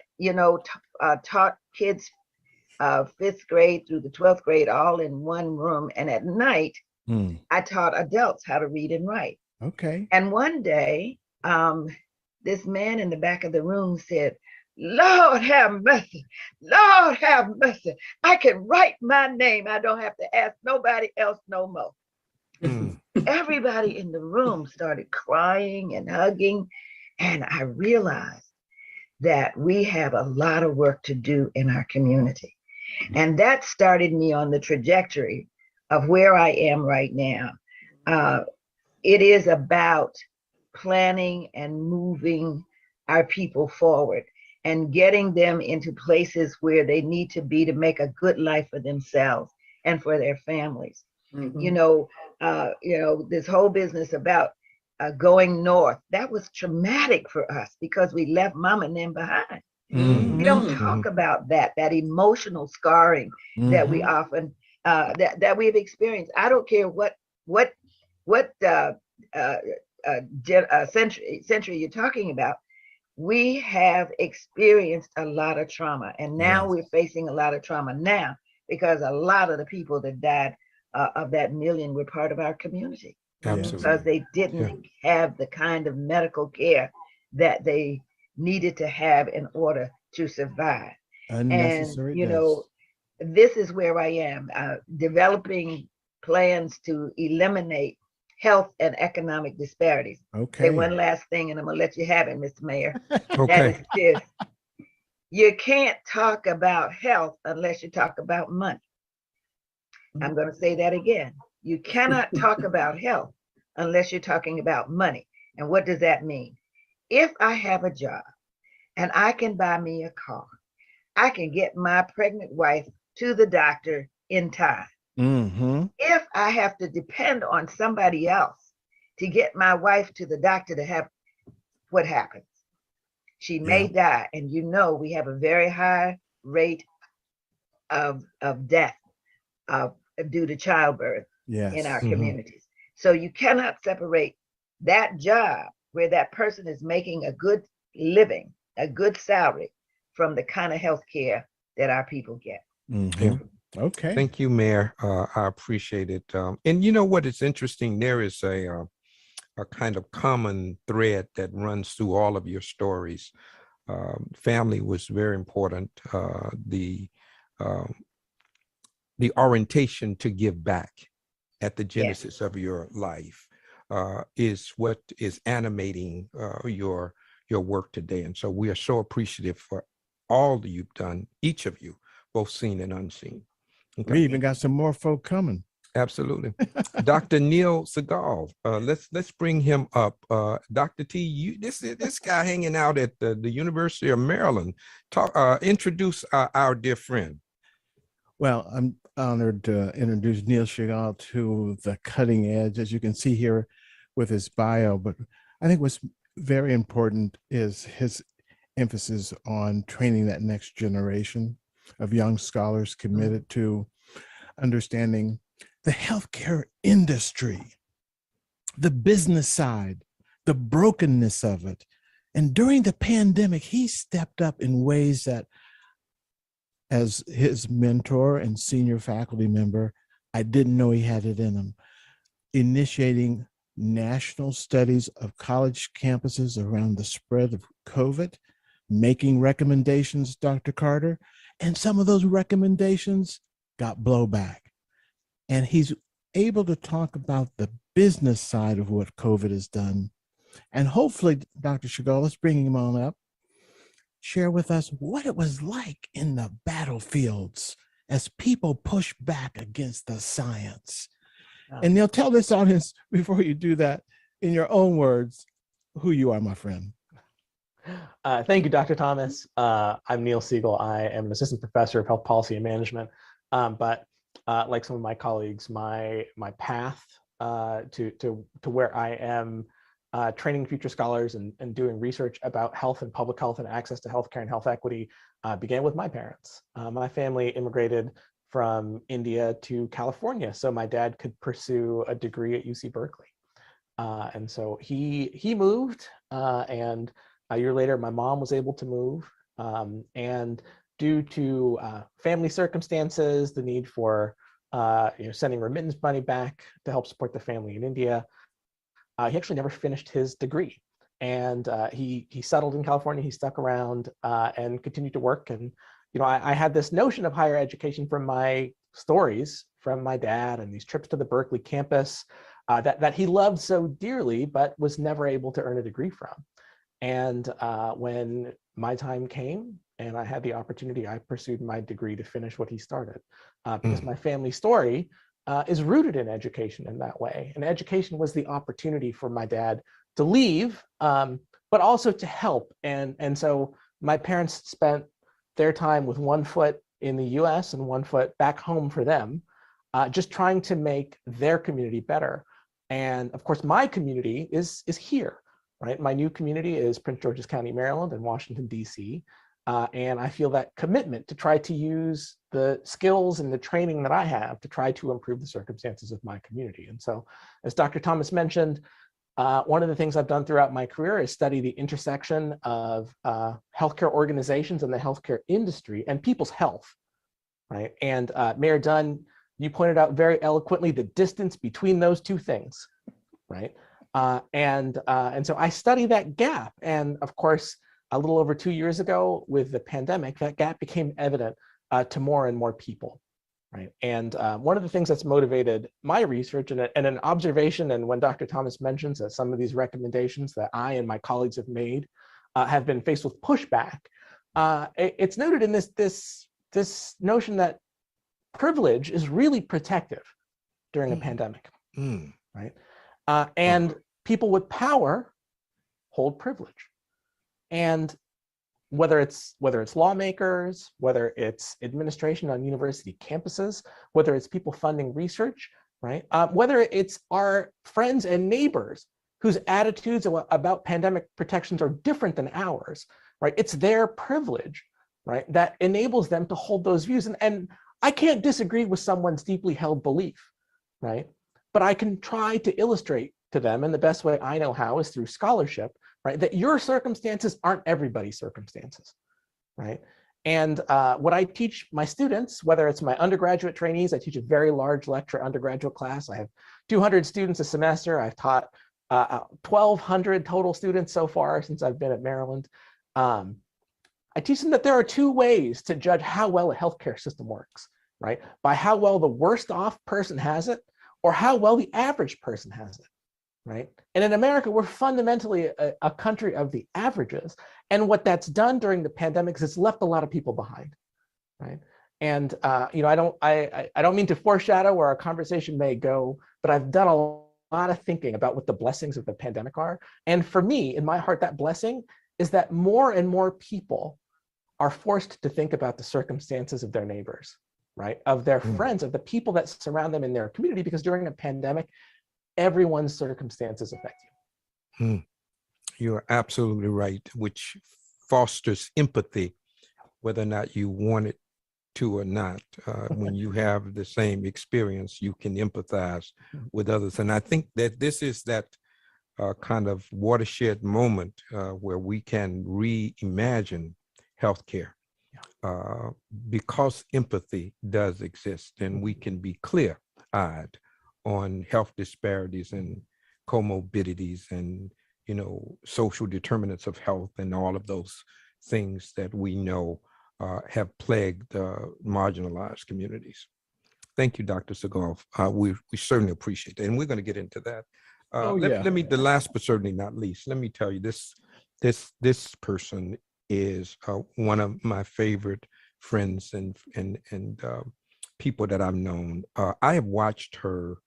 taught kids 5th grade through the 12th grade all in one room. And at night, I taught adults how to read and write. Okay. And one day, this man in the back of the room said, Lord have mercy. Lord have mercy. I can write my name. I don't have to ask nobody else no more. Mm. Everybody in the room started crying and hugging. And I realized that we have a lot of work to do in our community. And that started me on the trajectory of where I am right now. It is about planning and moving our people forward and getting them into places where they need to be to make a good life for themselves and for their families. Mhm. You know, this whole business about going north, that was traumatic for us because we left mom and them behind. We don't Mhm. talk about that emotional scarring that we often that we've experienced. I don't care what century you're talking about. We have experienced a lot of trauma, and now Yes. we're facing a lot of trauma now because a lot of the people that died of that million were part of our community Absolutely. because they didn't have the kind of medical care that they needed to have in order to survive. And Unnecessary you deaths. know, this is where I am developing plans to eliminate health and economic disparities. Say Okay. one last thing, and I'm gonna let you have it, Mr. Mayor. That Okay. is this: you can't talk about health unless you talk about money. I'm going to say that again. You cannot talk about health unless you're talking about money. And what does that mean? If I have a job and I can buy me a car, I can get my pregnant wife to the doctor in time. Mm-hmm. If I have to depend on somebody else to get my wife to the doctor to have, what happens? She may die. And you know, we have a very high rate of death due to childbirth Yes. in our Mhm. communities. So you cannot separate that job where that person is making a good living, a good salary, from the kind of health care that our people get. Mm-hmm. Okay. Thank you, Mayor. I appreciate it. And you know what? It's interesting. There is a kind of common thread that runs through all of your stories. Family was very important. The orientation to give back at the genesis of your life is what is animating your work today. And so we are so appreciative for all that you've done, each of you, both seen and unseen. Okay. We even got some more folk coming. Absolutely. Dr. Neil Segal, let's bring him up. Dr. T, this guy hanging out at the University of Maryland. Introduce our dear friend. Well, I'm honored to introduce Neil Segal to the cutting edge, as you can see here with his bio. But I think what's very important is his emphasis on training that next generation of young scholars committed to understanding the healthcare industry, the business side, the brokenness of it. And during the pandemic, he stepped up in ways that, as his mentor and senior faculty member, I didn't know he had it in him. Initiating national studies of college campuses around the spread of COVID, making recommendations, Dr. Carter, and some of those recommendations got blowback. And he's able to talk about the business side of what COVID has done. And hopefully, Dr. Segal, let's bring him on up, share with us what it was like in the battlefields as people push back against the science. And Neil, tell this audience, before you do that, in your own words, who you are, my friend. Thank you, Dr. Thomas. I'm Neil Segal. I am an assistant professor of health policy and management. But like some of my colleagues, my path to where I am training future scholars and doing research about health and public health and access to healthcare and health equity began with my parents. My family immigrated from India to California, so my dad could pursue a degree at UC Berkeley. And so he moved, and a year later, my mom was able to move. And due to family circumstances, the need for sending remittance money back to help support the family in India, he actually never finished his degree. and he settled in California. He stuck around and continued to work. And I had this notion of higher education from my stories from my dad and these trips to the Berkeley campus that he loved so dearly, but was never able to earn a degree from. And when my time came and I had the opportunity, I pursued my degree to finish what he started, because my family story is rooted in education in that way. And education was the opportunity for my dad to leave, but also to help. And so my parents spent their time with one foot in the US and one foot back home for them, just trying to make their community better. And of course, my community is here, right? My new community is Prince George's County, Maryland, and Washington, DC. And I feel that commitment to try to use the skills and the training that I have to try to improve the circumstances of my community. And so, as Dr. Thomas mentioned, one of the things I've done throughout my career is study the intersection of healthcare organizations and the healthcare industry and people's health, right? And Mayor Dunn, you pointed out very eloquently the distance between those two things, right? And so I study that gap. And of course, a little over 2 years ago with the pandemic, that gap became evident to more and more people, right? And one of the things that's motivated my research and an observation, and when Dr. Thomas mentions that some of these recommendations that I and my colleagues have made have been faced with pushback, it's noted in this notion that privilege is really protective during a pandemic, right? And people with power hold privilege. And whether it's lawmakers, whether it's administration on university campuses, whether it's people funding research, right? Whether it's our friends and neighbors whose attitudes about pandemic protections are different than ours, right? It's their privilege, right, that enables them to hold those views. And I can't disagree with someone's deeply held belief, right? But I can try to illustrate to them, and the best way I know how is through scholarship, right? That your circumstances aren't everybody's circumstances, right? And what I teach my students, whether it's my undergraduate trainees, I teach a very large lecture undergraduate class. I have 200 students a semester. I've taught 1,200 total students so far since I've been at Maryland. I teach them that there are two ways to judge how well a healthcare system works, right? By how well the worst off person has it, or how well the average person has it, right? And in America, we're fundamentally a country of the averages. And what that's done during the pandemic is it's left a lot of people behind, right? And I don't mean to foreshadow where our conversation may go, but I've done a lot of thinking about what the blessings of the pandemic are. And for me, in my heart, that blessing is that more and more people are forced to think about the circumstances of their neighbors, right? Of their friends, of the people that surround them in their community, because during a pandemic, everyone's circumstances affect you. You're absolutely right, which fosters empathy, whether or not you want it to or not. When you have the same experience, you can empathize with others. And I think that this is that kind of watershed moment where we can reimagine healthcare, because empathy does exist, and we can be clear-eyed on health disparities and comorbidities and social determinants of health and all of those things that we know have plagued marginalized communities. Thank you, Dr. Segal. We certainly appreciate it, and we're going to get into that. Let me, the last but certainly not least, let me tell you this person is one of my favorite friends and people that I've known. I have watched her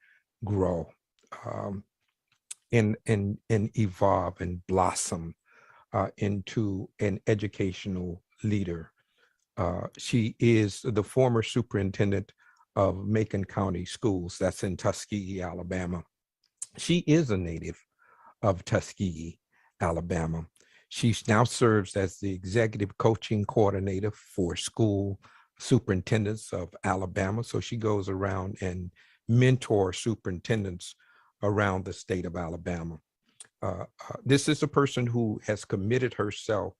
grow and evolve and blossom into an educational leader. She is the former superintendent of Macon County Schools, that's in Tuskegee, Alabama. She is a native of Tuskegee, Alabama. She now serves as the executive coaching coordinator for school superintendents of Alabama. So she goes around and mentors superintendents around the state of Alabama. This is a person who has committed herself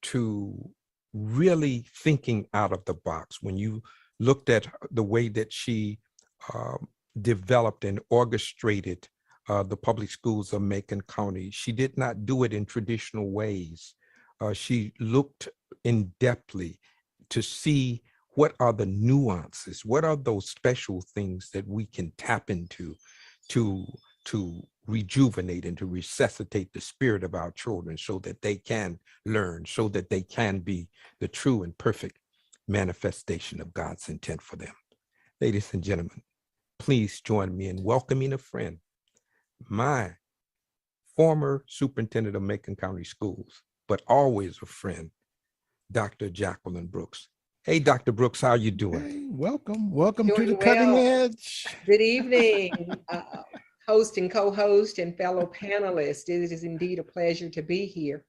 to really thinking out of the box. When you looked at the way that she developed and orchestrated the public schools of Macon County. She did not do it in traditional ways. She looked in depthly to see what are the nuances, what are those special things that we can tap into to rejuvenate and to resuscitate the spirit of our children so that they can learn, so that they can be the true and perfect manifestation of God's intent for them. Ladies and gentlemen, please join me in welcoming a friend, my former superintendent of Macon County Schools, but always a friend, Dr. Jacqueline Brooks. Hey, Dr. Brooks, how you doing? Hey, welcome to Doing the cutting well. edge. Good evening, host and co-host and fellow panelists. It is indeed a pleasure to be here.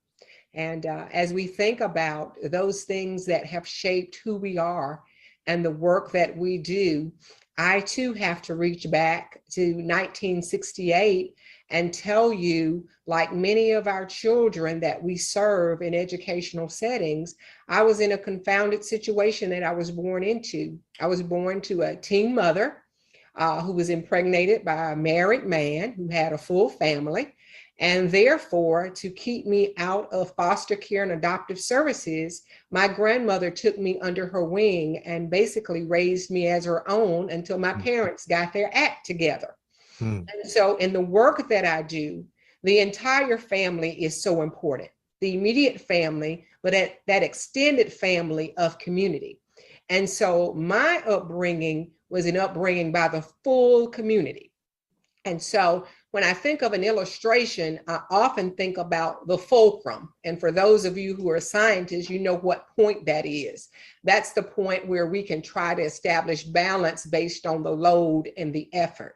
And as we think about those things that have shaped who we are and the work that we do, I too have to reach back to 1968 and tell you, like many of our children that we serve in educational settings, I was in a confounded situation that I was born into. I was born to a teen mother who was impregnated by a married man who had a full family. And therefore, to keep me out of foster care and adoptive services, my grandmother took me under her wing and basically raised me as her own until my parents got their act together. And so in the work that I do, the entire family is so important. The immediate family, but that extended family of community. And so my upbringing was an upbringing by the full community. And so when I think of an illustration, I often think about the fulcrum. And for those of you who are scientists, you know what point that is. That's the point where we can try to establish balance based on the load and the effort.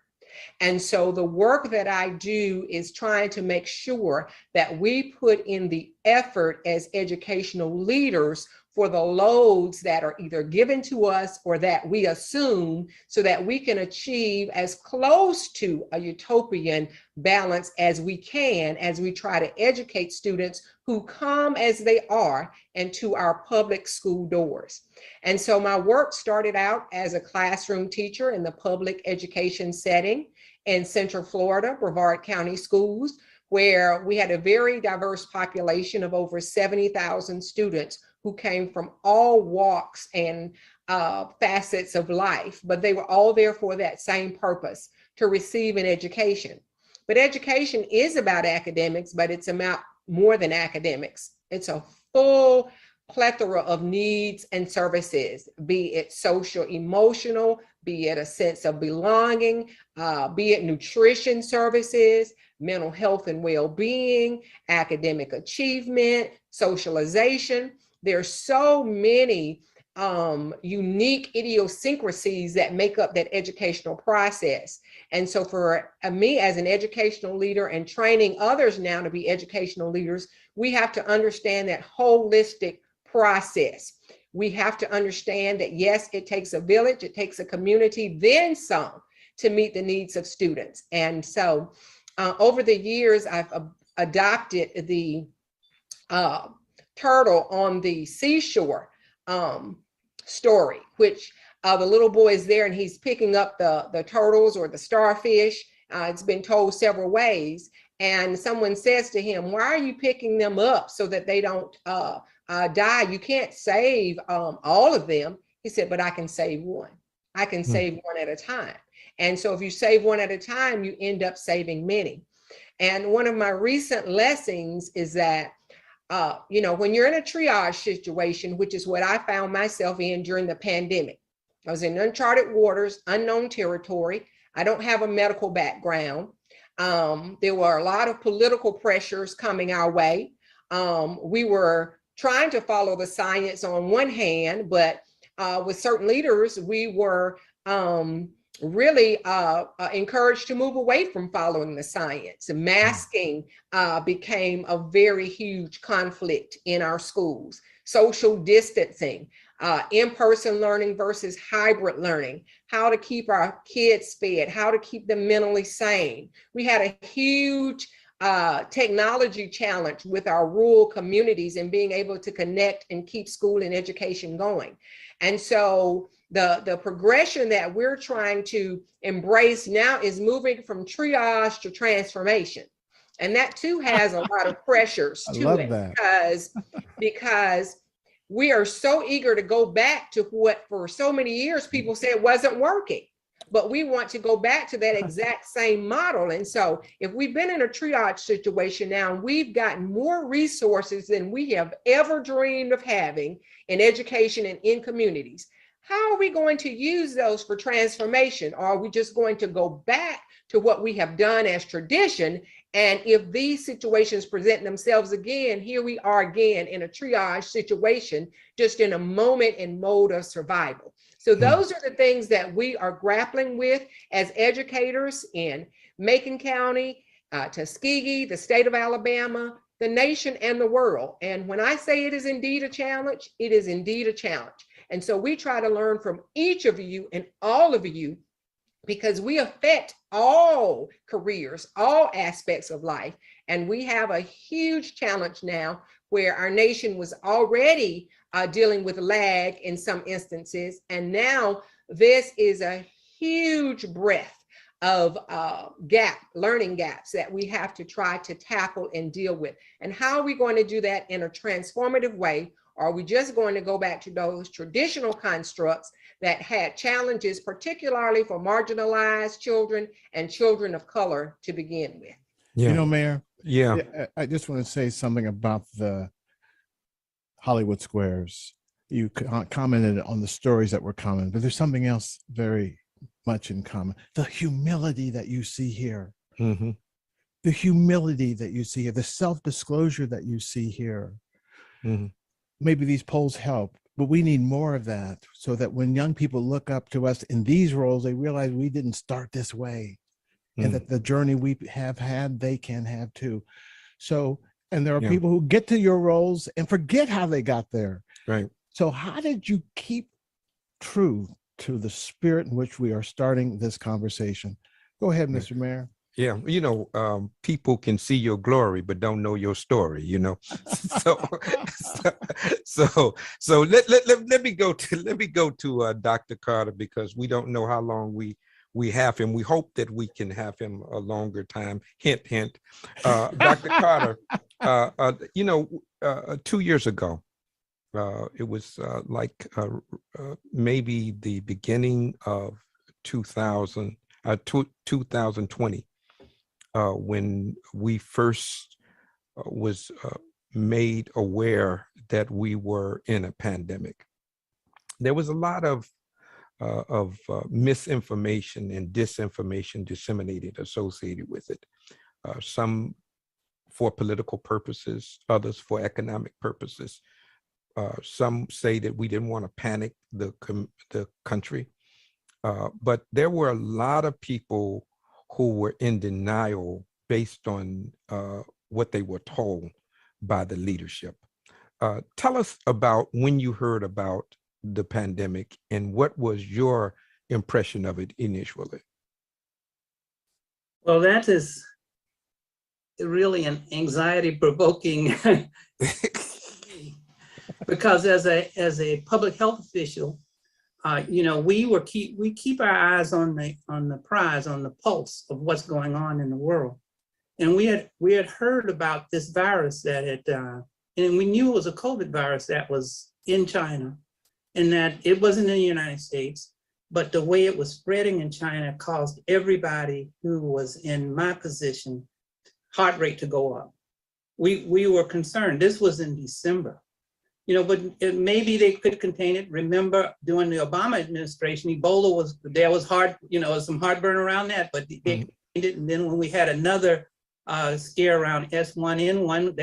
And so the work that I do is trying to make sure that we put in the effort as educational leaders for the loads that are either given to us or that we assume, so that we can achieve as close to a utopian balance as we can as we try to educate students who come as they are into our public school doors. And so my work started out as a classroom teacher in the public education setting in Central Florida, Brevard County Schools, where we had a very diverse population of over 70,000 students who came from all walks and facets of life, but they were all there for that same purpose, to receive an education. But education is about academics, but it's about more than academics. It's a full plethora of needs and services, be it social, emotional, be it a sense of belonging, be it nutrition services, mental health and well-being, academic achievement, socialization. There's so many unique idiosyncrasies that make up that educational process. And so for me as an educational leader and training others now to be educational leaders, we have to understand that holistic process. We have to understand that, yes, it takes a village, it takes a community, then some, to meet the needs of students. And so over the years, I've adopted the turtle on the seashore story, which the little boy is there and he's picking up the turtles or the starfish. It's been told several ways. And someone says to him, "Why are you picking them up so that they don't die? You can't save all of them." He said, "But I can save one. I can save one at a time." And so if you save one at a time, you end up saving many. And one of my recent lessons is that, when you're in a triage situation, which is what I found myself in during the pandemic, I was in uncharted waters, unknown territory. I don't have a medical background. There were a lot of political pressures coming our way. We were trying to follow the science on one hand, but with certain leaders, we were really encouraged to move away from following the science. Masking became a very huge conflict in our schools. Social distancing, in-person learning versus hybrid learning, how to keep our kids fed, how to keep them mentally sane. We had a huge technology challenge with our rural communities and being able to connect and keep school and education going. And so the progression that we're trying to embrace now is moving from triage to transformation. And that too has a lot of pressures I to love it that. because we are so eager to go back to what for so many years people said wasn't working. But we want to go back to that exact same model. And so if we've been in a triage situation now, and we've gotten more resources than we have ever dreamed of having in education and in communities, how are we going to use those for transformation? Or are we just going to go back to what we have done as tradition? And if these situations present themselves again, here we are again in a triage situation, just in a moment and mode of survival. So those are the things that we are grappling with as educators in Macon County, Tuskegee, the state of Alabama, the nation, and the world. And when I say it is indeed a challenge, it is indeed a challenge. And so we try to learn from each of you and all of you, because we affect all careers, all aspects of life. And we have a huge challenge now where our nation was already dealing with lag in some instances. And now this is a huge breadth of learning gaps that we have to try to tackle and deal with. And how are we going to do that in a transformative way? Or are we just going to go back to those traditional constructs that had challenges, particularly for marginalized children and children of color to begin with? Yeah. You know, Mayor, Yeah. I just want to say something about the Hollywood Squares. You commented on the stories that were common, but there's something else very much in common. The humility that you see here. Mm-hmm. The humility that you see here, the self-disclosure that you see here. Mm-hmm. Maybe these polls help, but we need more of that so that when young people look up to us in these roles, they realize we didn't start this way, and that the journey we have had, they can have too. So, and there are people who get to your roles and forget how they got there. Right. So how did you keep true to the spirit in which we are starting this conversation? Go ahead, Mr. Mayor. Yeah, you know, people can see your glory, but don't know your story, you know. So let me go to Dr. Carter, because we don't know how long we have him. We hope that we can have him a longer time. Hint, hint. Dr. Carter, you know, 2 years ago, it was maybe the beginning of 2020. When we first was made aware that we were in a pandemic, there was a lot of misinformation and disinformation disseminated associated with it. Some for political purposes, others for economic purposes. Some say that we didn't want to panic the country, but there were a lot of people who were in denial based on what they were told by the leadership. Tell us about when you heard about the pandemic and what was your impression of it initially? Well, that is really an anxiety-provoking because as a public health official, you know, we keep our eyes on the prize, on the pulse of what's going on in the world. And we had heard about this virus that had, and we knew it was a COVID virus that was in China, and that it wasn't in the United States, but the way it was spreading in China caused everybody who was in my position heart rate to go up. We were concerned. This was in December. You know, but maybe they could contain it. Remember, during the Obama administration, Ebola there was some heartburn around that, but they contained it. And then when we had another scare around S1N1,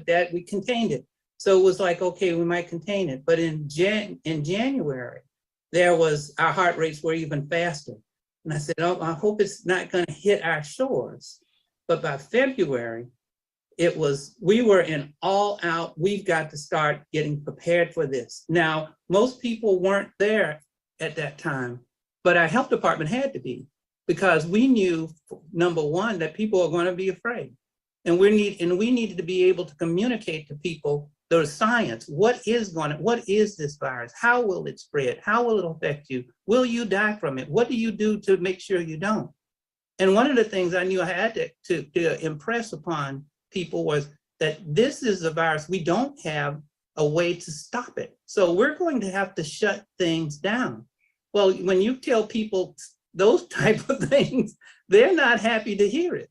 that we contained it. So it was like, okay, we might contain it. But in January, our heart rates were even faster. And I said, oh, I hope it's not going to hit our shores. But by February, we were in all out, we've got to start getting prepared for this. Now, most people weren't there at that time, but our health department had to be, because we knew, number one, that people are going to be afraid. And we needed to be able to communicate to people the science. What is this virus? How will it spread? How will it affect you? Will you die from it? What do you do to make sure you don't? And one of the things I knew I had to impress upon people was that this is a virus. We don't have a way to stop it. So we're going to have to shut things down. Well, when you tell people those type of things, they're not happy to hear it.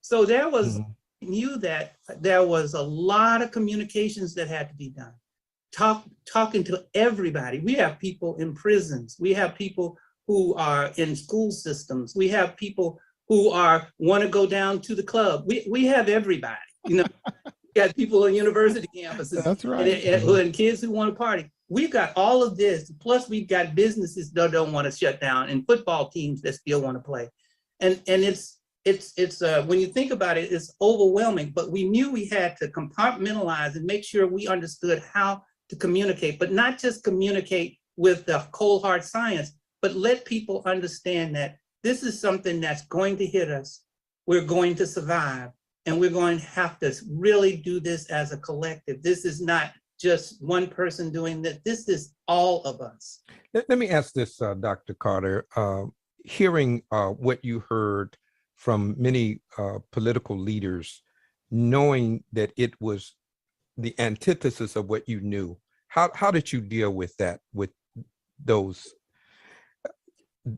So there was, knew that there was a lot of communications that had to be done. Talking to everybody. We have people in prisons. We have people who are in school systems. We have people who want to go down to the club. We have everybody, you know. We got people on university campuses. That's right. And kids who want to party. We've got all of this. Plus, we've got businesses that don't want to shut down, and football teams that still want to play. And it's when you think about it, it's overwhelming. But we knew we had to compartmentalize and make sure we understood how to communicate, but not just communicate with the cold hard science, but let people understand that this is something that's going to hit us. We're going to survive, and we're going to have to really do this as a collective. This is not just one person doing this. This is all of us. Let me ask this, Dr. Carter. Hearing what you heard from many political leaders, knowing that it was the antithesis of what you knew, how did you deal with that, with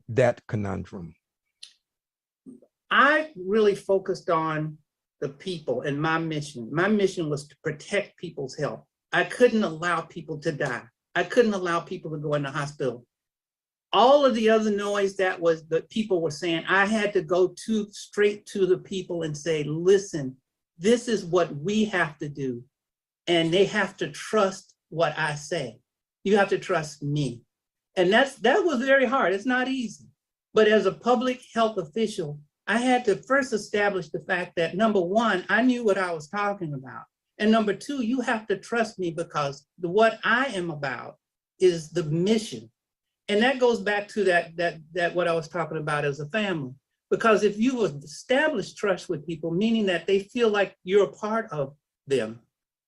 that conundrum? I really focused on the people and my mission. My mission was to protect people's health. I couldn't allow people to die. I couldn't allow people to go in the hospital. All of the other noise that people were saying, I had to go straight to the people and say, listen, this is what we have to do. And they have to trust what I say. You have to trust me. And that was very hard. It's not easy. But as a public health official, I had to first establish the fact that, number one, I knew what I was talking about. And number two, you have to trust me, because what I am about is the mission. And that goes back to that what I was talking about as a family. Because if you establish trust with people, meaning that they feel like you're a part of them.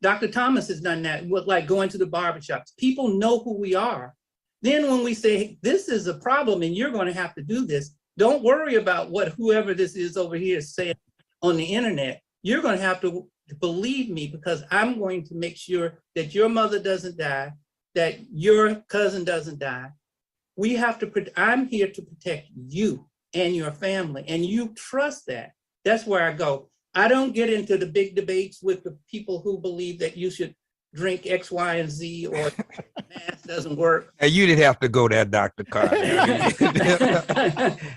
Dr. Thomas has done that with, like, going to the barbershops. People know who we are. Then when we say, this is a problem and you're going to have to do this, don't worry about what whoever this is over here is saying on the internet. You're going to have to believe me, because I'm going to make sure that your mother doesn't die, that your cousin doesn't die. I'm here to protect you and your family, and you trust that. That's where I go. I don't get into the big debates with the people who believe that you should drink X, Y, and Z, or math doesn't work. And you didn't have to go there, Dr. Carter.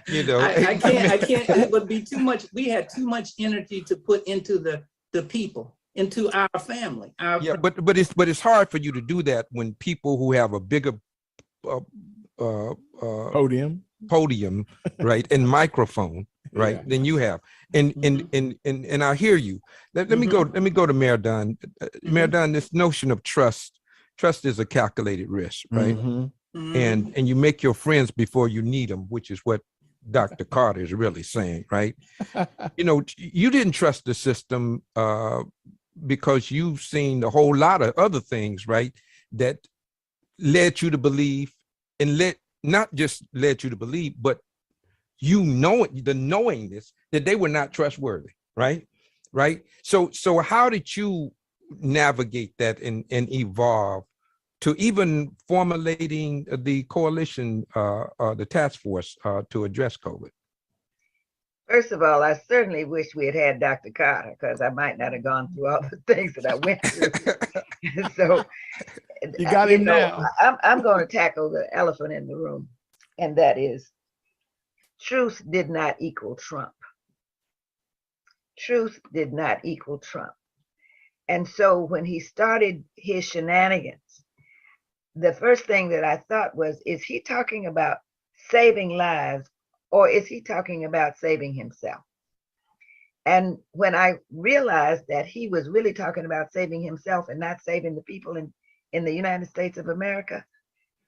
You know, I can't, it would be too much. We had too much energy to put into the people, into our family. But it's hard for you to do that when people who have a bigger Podium, right, and microphone, right, than you have. And I hear you. Let me go to Mayor Dunn. Mayor Dunn, this notion of trust is a calculated risk, right? And you make your friends before you need them, which is what Dr. Carter is really saying, right? You know, you didn't trust the system because you've seen a whole lot of other things, right, that led you to believe, and not just led you to believe, but the knowingness that they were not trustworthy, right? So how did you navigate that and evolve to even formulating the coalition, the task force to address COVID? First of all, I certainly wish we had Dr. Carter, because I might not have gone through all the things that I went through. So you got him now. I'm going to tackle the elephant in the room, and that is, truth did not equal Trump. Truth did not equal Trump. And so when he started his shenanigans, the first thing that I thought was, is he talking about saving lives, or is he talking about saving himself? And when I realized that he was really talking about saving himself and not saving the people in the United States of America,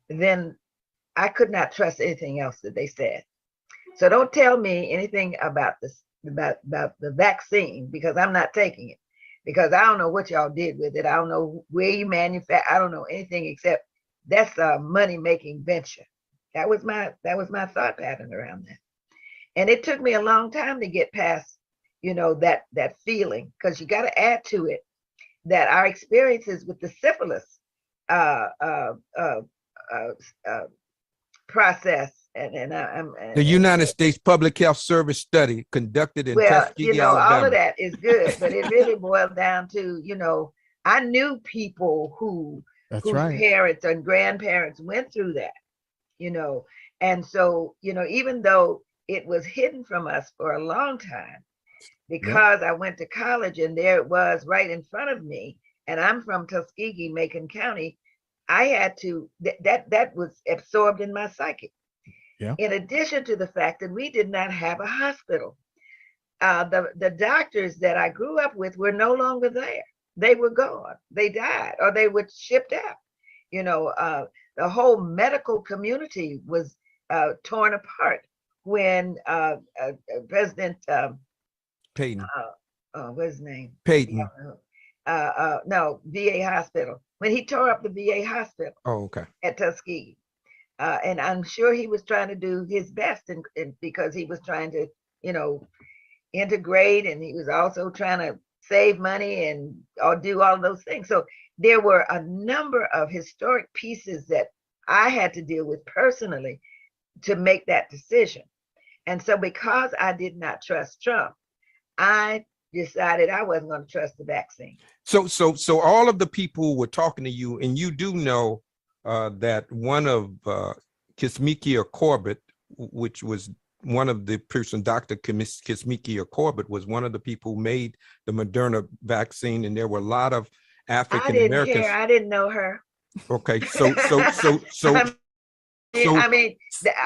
then I could not trust anything else that they said. So don't tell me anything about this, about the vaccine, because I'm not taking it. because I don't know what y'all did with it. I don't know where you manufacture. I don't know anything except that's a money-making venture. That was my thought pattern around that. And it took me a long time to get past, that feeling, because you got to add to it that our experiences with the syphilis process and The United States Public Health Service study conducted in Tuskegee, all Alabama. of that is good, but it really boiled down to, I knew people whose parents and grandparents went through that, and so, even though it was hidden from us for a long time, because I went to college and there it was right in front of me, and I'm from Tuskegee, Macon County, I had to, that was absorbed in my psyche. Yeah. In addition to the fact that we did not have a hospital. The doctors that I grew up with were no longer there. They were gone. They died or they were shipped out. The whole medical community was torn apart when President Peyton. What's his name? Peyton. No, VA hospital. When he tore up the VA hospital. Oh, okay. At Tuskegee. And I'm sure he was trying to do his best and because he was trying to, integrate, and he was also trying to save money and do all of those things. So there were a number of historic pieces that I had to deal with personally to make that decision. And so because I did not trust Trump, I decided I wasn't going to trust the vaccine. So all of the people were talking to you, and you do know that one of Kizzmekia Corbett, which was one of the person, Dr. Kizzmekia Corbett, was one of the people who made the Moderna vaccine, and there were a lot of African Americans. I didn't know her. Okay, so I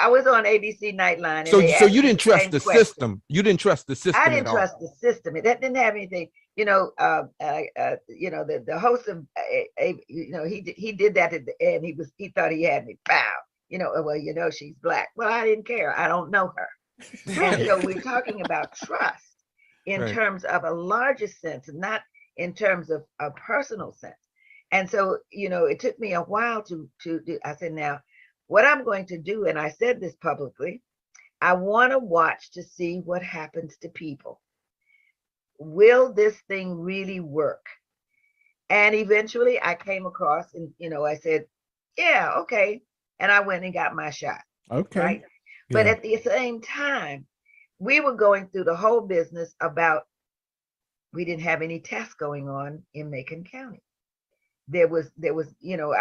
was on ABC Nightline. So you didn't trust the system. You didn't trust the system. I didn't trust the system. That didn't have anything. The host of, he did that at the end. He thought he had me. Pow. She's Black. Well, I didn't care. I don't know her. And so we're talking about trust in terms of a larger sense, not in terms of a personal sense. And so, it took me a while to do. I said, now, what I'm going to do, and I said this publicly, I want to watch to see what happens to people. Will this thing really work? And eventually I came across and, I said, yeah, okay. And I went and got my shot. Okay. Right. Yeah. But at the same time, we were going through the whole business about, we didn't have any tests going on in Macon County. There was, I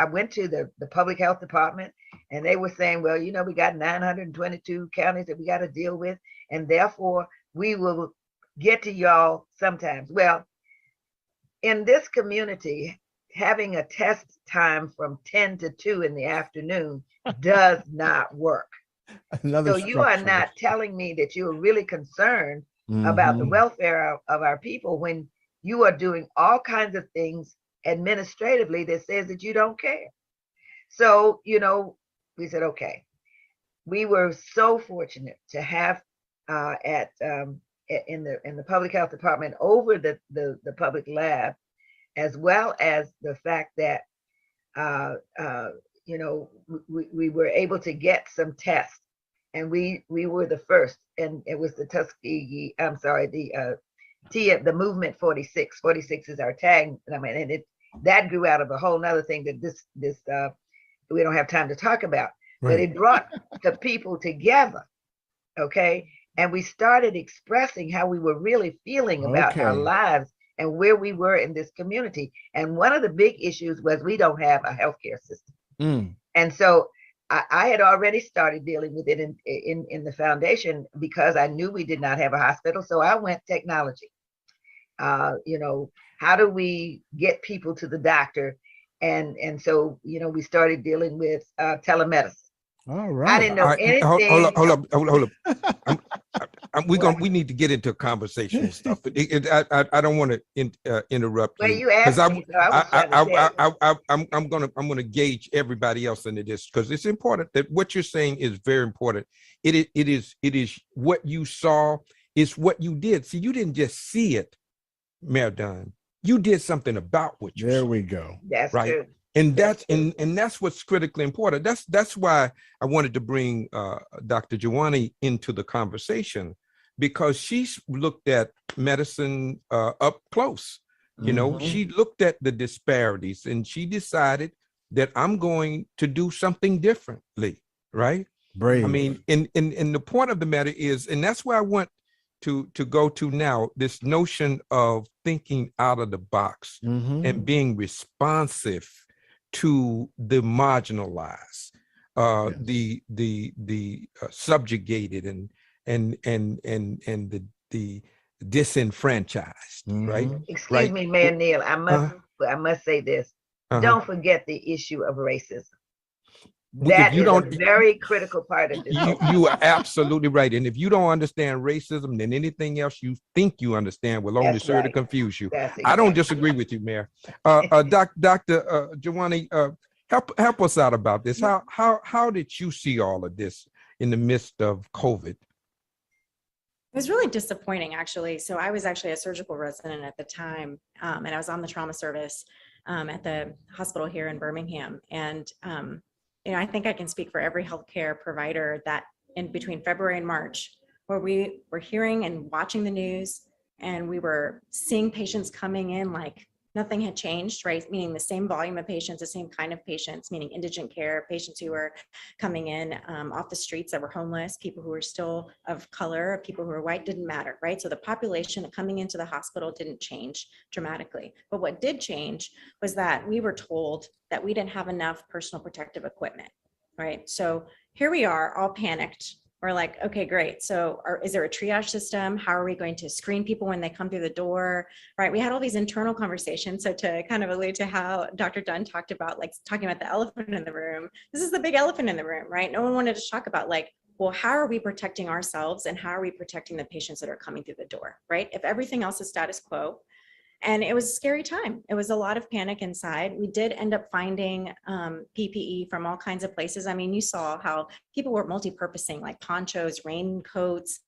went to the public health department and they were saying, well, we got 922 counties that we got to deal with. And therefore we will get to y'all sometimes. Well, in this community, having a test time from 10 to 2 in the afternoon does not work. So you are not telling me that you're really concerned about the welfare of our people when you are doing all kinds of things administratively that says that you don't care. So, we said, okay. We were so fortunate to have in the public health department over the public lab, as well as the fact that we were able to get some tests, and we were the first, and it was the Tuskegee, the Movement 46. 46 is our tag, and that grew out of a whole nother thing that this we don't have time to talk about, but it brought the people together, okay? And we started expressing how we were really feeling about our lives and where we were in this community. And one of the big issues was we don't have a healthcare system. And so I had already started dealing with it in the foundation because I knew we did not have a hospital. So I went technology. How do we get people to the doctor? And so, we started dealing with telemedicine. All right. I didn't know anything. Hold up. We need to get into conversation and stuff. I don't want to interrupt you. Well, you asked me, so I'm gonna gauge everybody else into this because it's important that what you're saying is very important. It is what you saw, it's what you did. See, you didn't just see it, Mayor Dunn. you did something about what you There saw. we go. That's Right. true. And That's that's what's critically important. That's why I wanted to bring Dr. Jawani into the conversation, because she's looked at medicine up close. You know, Mhm. she looked at the disparities and she decided that I'm going to do something differently. Right. Brave. I mean, and the point of the matter is, and that's where I want to go to now, this notion of thinking out of the box Mhm. and being responsive to the marginalized, Yes. the subjugated, and the disenfranchised, right? Mhm. Excuse Right. me, Mayor Neal, Uh, I must say this. uh-huh. Don't forget the issue of racism. If That you is a don't, very critical part of this whole you are absolutely right. And if you don't understand racism, then anything else you think you understand will only That's serve to right. confuse you. That's I don't exactly. disagree with you, Mayor. Dr. Jawani, help us out about this. How did you see all of this in the midst of COVID? It was really disappointing, actually. So I was actually a surgical resident at the time, and I was on the trauma service at the hospital here in Birmingham. And I think I can speak for every healthcare provider that in between February and March, where we were hearing and watching the news, and we were seeing patients coming in like nothing had changed, right? Meaning the same volume of patients, the same kind of patients, meaning indigent care, patients who were coming in off the streets that were homeless, people who were still of color, people who were white, didn't matter, right? So the population coming into the hospital didn't change dramatically. But what did change was that we were told that we didn't have enough personal protective equipment, right? So here we are, all panicked. We're like, okay, great. So is there a triage system? How are we going to screen people when they come through the door, right? We had all these internal conversations. So to kind of allude to how Dr. Dunn talked about, like talking about the elephant in the room, this is the big elephant in the room, right? No one wanted to talk about like, well, how are we protecting ourselves and how are we protecting the patients that are coming through the door, right? If everything else is status quo. And it was a scary time. It was a lot of panic inside. We did end up finding PPE from all kinds of places. I mean, you saw how people were multi-purposing, like ponchos, raincoats,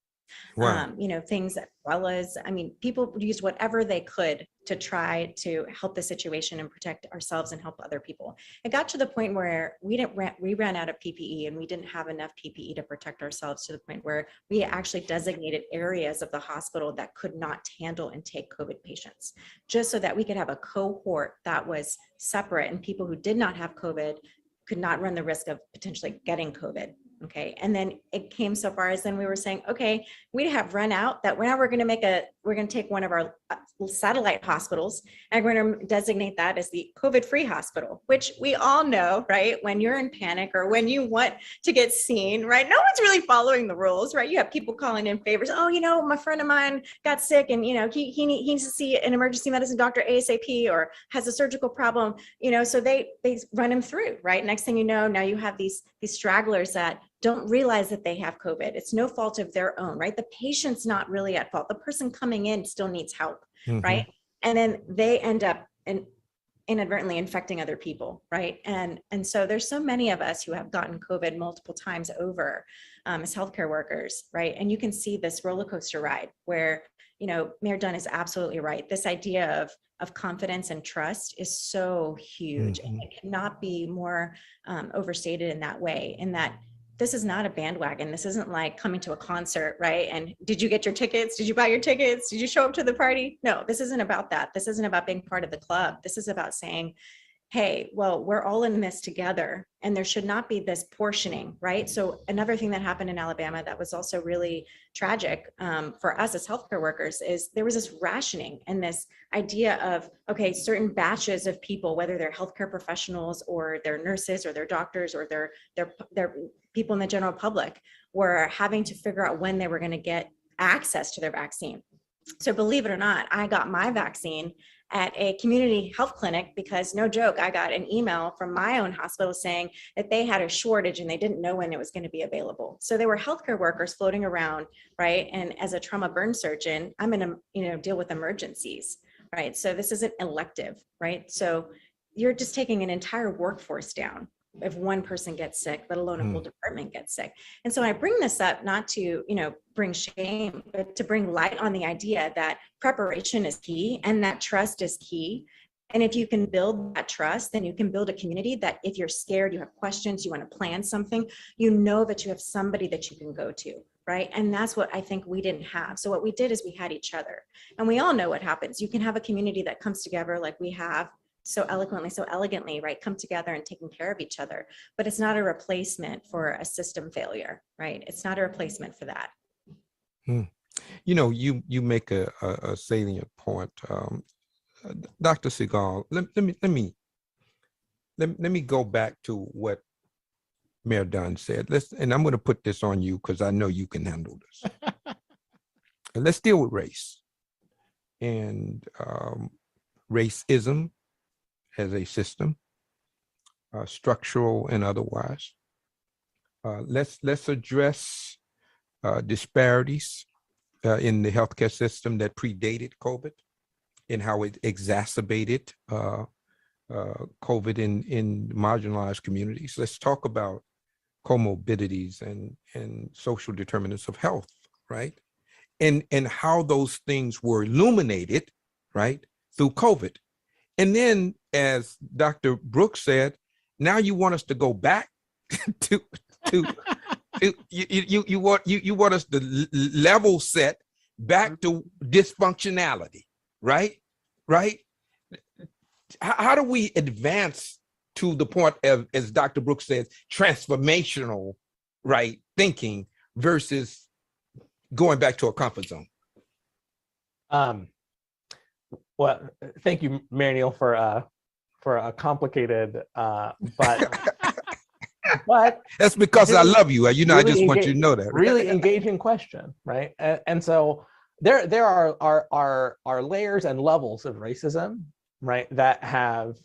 Wow. things, umbrellas. I mean, people used whatever they could to try to help the situation and protect ourselves and help other people. It got to the point where we ran out of PPE and we didn't have enough PPE to protect ourselves, to the point where we actually designated areas of the hospital that could not handle and take COVID patients, just so that we could have a cohort that was separate, and people who did not have COVID could not run the risk of potentially getting COVID. Okay. And then it came so far as then we were saying, okay, we have run out that we're going to take one of our satellite hospitals and we're going to designate that as the COVID-free hospital, which we all know, right? When you're in panic or when you want to get seen, right? No one's really following the rules, right? You have people calling in favors. Oh, my friend of mine got sick and, he needs to see an emergency medicine doctor ASAP, or has a surgical problem, so they run him through, right? Next thing you know, now you have these stragglers that don't realize that they have COVID. It's no fault of their own, right? The patient's not really at fault. The person coming in still needs help, right? And then they end up inadvertently infecting other people, right? And so there's so many of us who have gotten COVID multiple times over as healthcare workers, right? And you can see this roller coaster ride where, Mayor Dunn is absolutely right. This idea of confidence and trust is so huge, and it cannot be more overstated in that way, in that this is not a bandwagon. This isn't like coming to a concert, right? And did you get your tickets? Did you buy your tickets? Did you show up to the party? No, this isn't about that. This isn't about being part of the club. This is about saying, hey, well, we're all in this together, and there should not be this portioning, right? So another thing that happened in Alabama that was also really tragic for us as healthcare workers is there was this rationing and this idea of, okay, certain batches of people, whether they're healthcare professionals or they're nurses or they're doctors or they're people in the general public, were having to figure out when they were going to get access to their vaccine. So believe it or not, I got my vaccine at a community health clinic because, no joke, I got an email from my own hospital saying that they had a shortage and they didn't know when it was going to be available. So there were healthcare workers floating around, right? And as a trauma burn surgeon, I'm going to deal with emergencies, right? So this isn't elective, right? So you're just taking an entire workforce down, if one person gets sick, let alone a whole department gets sick. And so I bring this up not to, bring shame, but to bring light on the idea that preparation is key and that trust is key. And if you can build that trust, then you can build a community that if you're scared, you have questions, you want to plan something, you know that you have somebody that you can go to, right? And that's what I think we didn't have. So what we did is we had each other. And we all know what happens. You can have a community that comes together like we have so eloquently, so elegantly, right? Come together and taking care of each other. But it's not a replacement for a system failure, right? It's not a replacement for that. You make a salient point. Dr. Segal, let me go back to what Mayor Dunn said. And I'm going to put this on you because I know you can handle this. And let's deal with race and racism as a system, structural and otherwise. Let's address disparities in the healthcare system that predated COVID and how it exacerbated COVID in marginalized communities. Let's talk about comorbidities and social determinants of health, right? And how those things were illuminated, right, through COVID. And then, as Dr. Brooks said, now you want us to go back to you want us to level set back to dysfunctionality, right? How do we advance to the point of, as Dr. Brooks says, transformational, right, thinking versus going back to a comfort zone? Well, thank you, Mary Neal, for a complicated, but that's because really, I love you. I just want you to know that. Really engaging question, right? And so there are layers and levels of racism, right, that have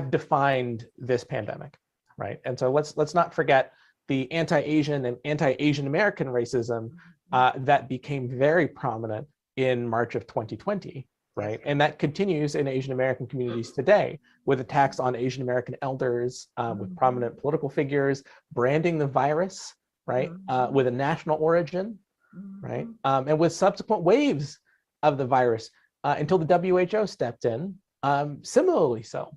defined this pandemic, right? And so let's not forget the anti-Asian and anti-Asian American racism that became very prominent in March of 2020, right? And that continues in Asian American communities today with attacks on Asian American elders, with prominent political figures, branding the virus, right, with a national origin, right? And with subsequent waves of the virus until the WHO stepped in, similarly so,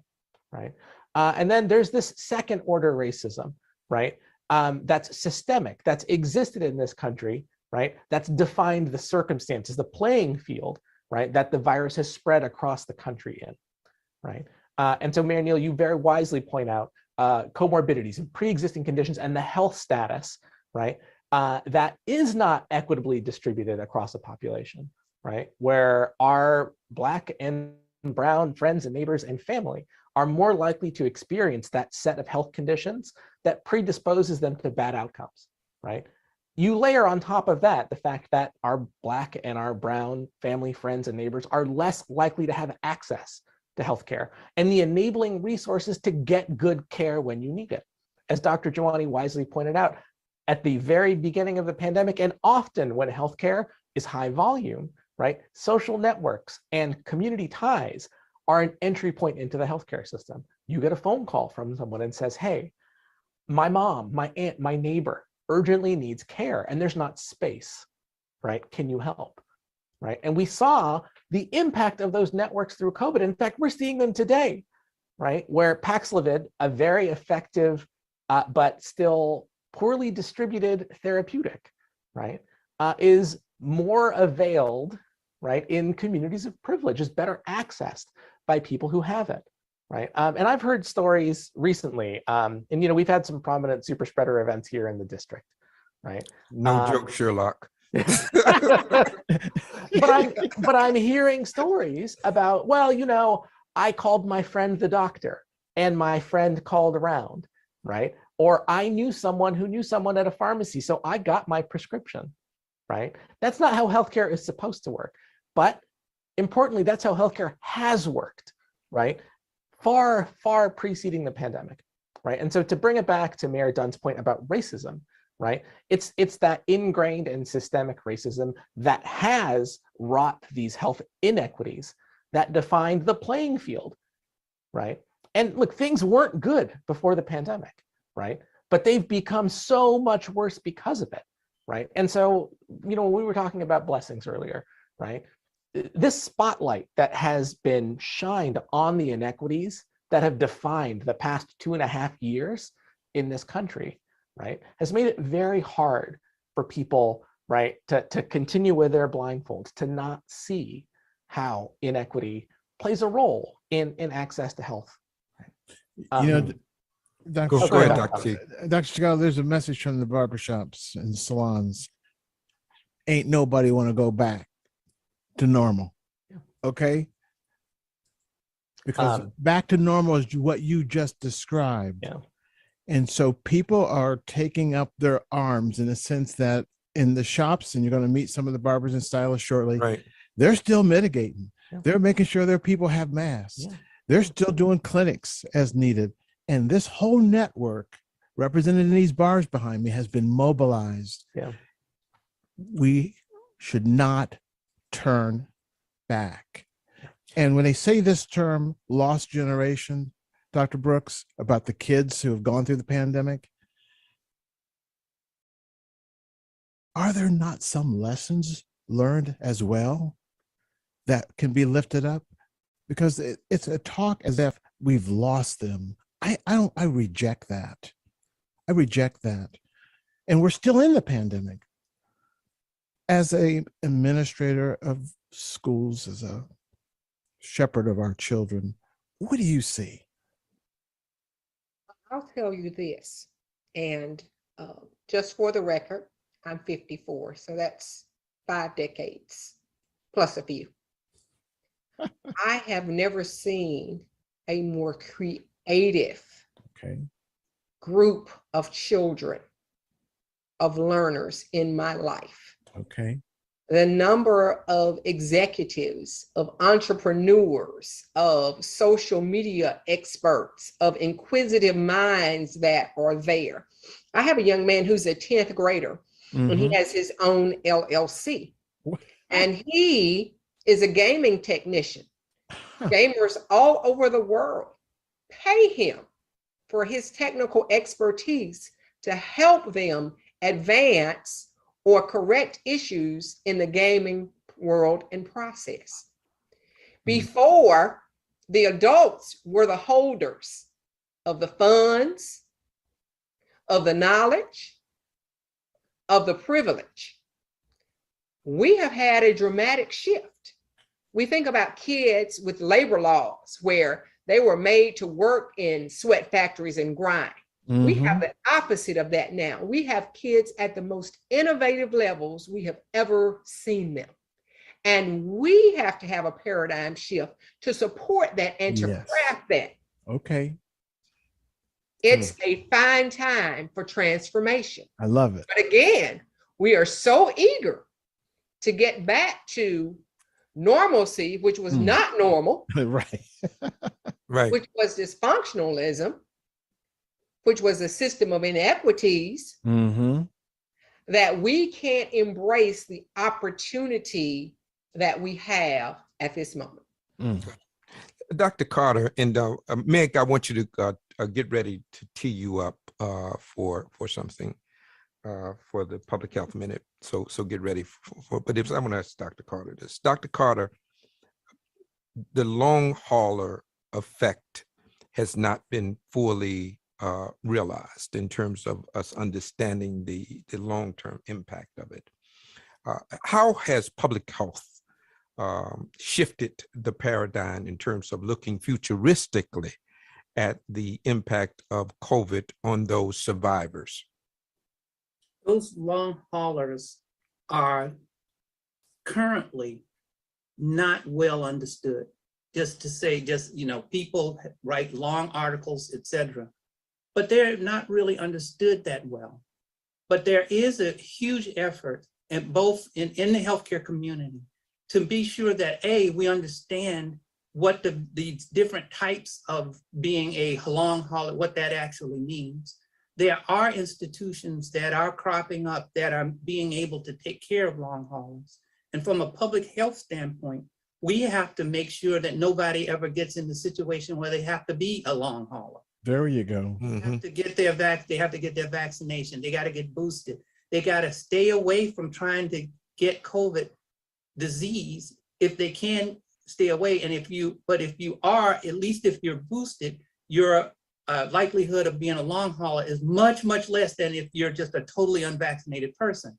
right? And then there's this second order racism, right? That's systemic, that's existed in this country, right? That's defined the circumstances, the playing field, right? That the virus has spread across the country in, right? And so, Mary Neal, you very wisely point out comorbidities and pre-existing conditions and the health status, right? That is not equitably distributed across the population, right? Where our Black and Brown friends and neighbors and family are more likely to experience that set of health conditions that predisposes them to bad outcomes, right? You layer on top of that the fact that our Black and our Brown family, friends, and neighbors are less likely to have access to healthcare and the enabling resources to get good care when you need it. As Dr. Jawani wisely pointed out, at the very beginning of the pandemic, and often when healthcare is high volume, right, social networks and community ties are an entry point into the healthcare system. You get a phone call from someone and says, hey, my mom, my aunt, my neighbor urgently needs care and there's not space, right? Can you help, right? And we saw the impact of those networks through COVID. In fact, we're seeing them today, right? Where Paxlovid, a very effective, but still poorly distributed therapeutic, right, is more availed, right, in communities of privilege, is better accessed by people who have it, right? And I've heard stories recently, and we've had some prominent super spreader events here in the district, right? No joke, Sherlock. but I'm hearing stories about, well, I called my friend the doctor and my friend called around, right? Or I knew someone who knew someone at a pharmacy, so I got my prescription, right? That's not how healthcare is supposed to work. But importantly, that's how healthcare has worked, right? Far, far preceding the pandemic, right? And so to bring it back to Mayor Dunn's point about racism, right? It's that ingrained and systemic racism that has wrought these health inequities that defined the playing field, right? And look, things weren't good before the pandemic, right? But they've become so much worse because of it, right? And so, we were talking about blessings earlier, right? This spotlight that has been shined on the inequities that have defined the past 2.5 years in this country, right, has made it very hard for people, right, to continue with their blindfolds, to not see how inequity plays a role in access to health. Right? Dr. Go ahead, ahead, Dr. Dr. Dr. Chicago, there's a message from the barbershops and salons. Ain't nobody want to go back to normal. Yeah. Okay? Because back to normal is what you just described. Yeah. And so people are taking up their arms in a sense that in the shops, and you're going to meet some of the barbers and stylists shortly, Right. they're still mitigating. Yeah. They're making sure their people have masks. Yeah. They're still doing clinics as needed. And this whole network represented in these bars behind me has been mobilized. Yeah. We should not turn back. And when they say this term, lost generation, Dr. Brooks, about the kids who have gone through the pandemic, are there not some lessons learned as well that can be lifted up? Because it's a talk as if we've lost them. I reject that. I reject that. And we're still in the pandemic. As a administrator of schools, as a shepherd of our children, what do you see? I'll tell you this, and just for the record, I'm 54, so that's 5 decades plus a few. I have never seen a more creative group of children, of learners in my life. Okay. The number of executives, of entrepreneurs, of social media experts, of inquisitive minds that are there. I have a young man who's a 10th grader, and he has his own LLC. And he is a gaming technician. Gamers all over the world pay him for his technical expertise to help them advance or correct issues in the gaming world and process. Before, the adults were the holders of the funds, of the knowledge, of the privilege. We have had a dramatic shift. We think about kids with labor laws where they were made to work in sweat factories and grind. We have the opposite of that now. We have kids at the most innovative levels we have ever seen them. And we have to have a paradigm shift to support that and to craft that. Okay. It's a fine time for transformation. I love it. But again, we are so eager to get back to normalcy, which was not normal, Right. Right. which was dysfunctionalism, which was a system of inequities, that we can't embrace the opportunity that we have at this moment. Dr. Carter and Meg, I want you to get ready to tee you up for something for the Public Health Minute. So get ready for. But if I want to ask Dr. Carter this, Dr. Carter, the long hauler effect has not been fully realized in terms of us understanding the long-term impact of it. How has public health shifted the paradigm in terms of looking futuristically at the impact of COVID on those survivors? Those long haulers are currently not well understood. Just to say, people write long articles, etc. But they're not really understood that well. But there is a huge effort in both in the healthcare community to be sure that we understand what the different types of being a long hauler, what that actually means. There are institutions that are cropping up that are being able to take care of long haulers. And from a public health standpoint, we have to make sure that nobody ever gets in the situation where they have to be a long hauler. There you go. They Mhm. have to get their they have to get their vaccination. They got to get boosted. They got to stay away from trying to get COVID disease if they can stay away. And if you are, at least if you're boosted, your likelihood of being a long hauler is much, much less than if you're just a totally unvaccinated person.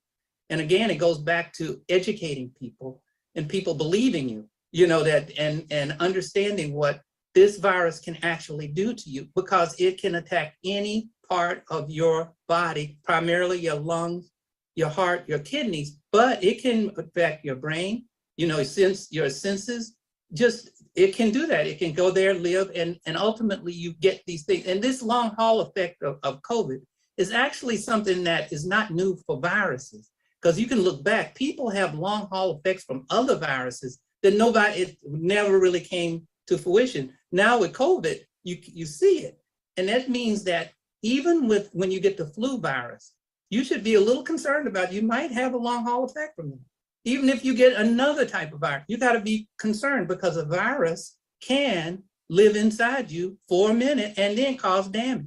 And again, it goes back to educating people and people believing you know, that and understanding what this virus can actually do to you, because it can attack any part of your body, primarily your lungs, your heart, your kidneys, but it can affect your brain, you know, since your senses, just, it can do that. It can go there, live, and ultimately you get these things. And this long haul effect of COVID is actually something that is not new for viruses, because you can look back, people have long haul effects from other viruses that it never really came to fruition. Now with COVID, you see it. And that means that even when you get the flu virus, you should be a little concerned about, you might have a long haul effect from it. Even if you get another type of virus, you got to be concerned, because a virus can live inside you for a minute and then cause damage.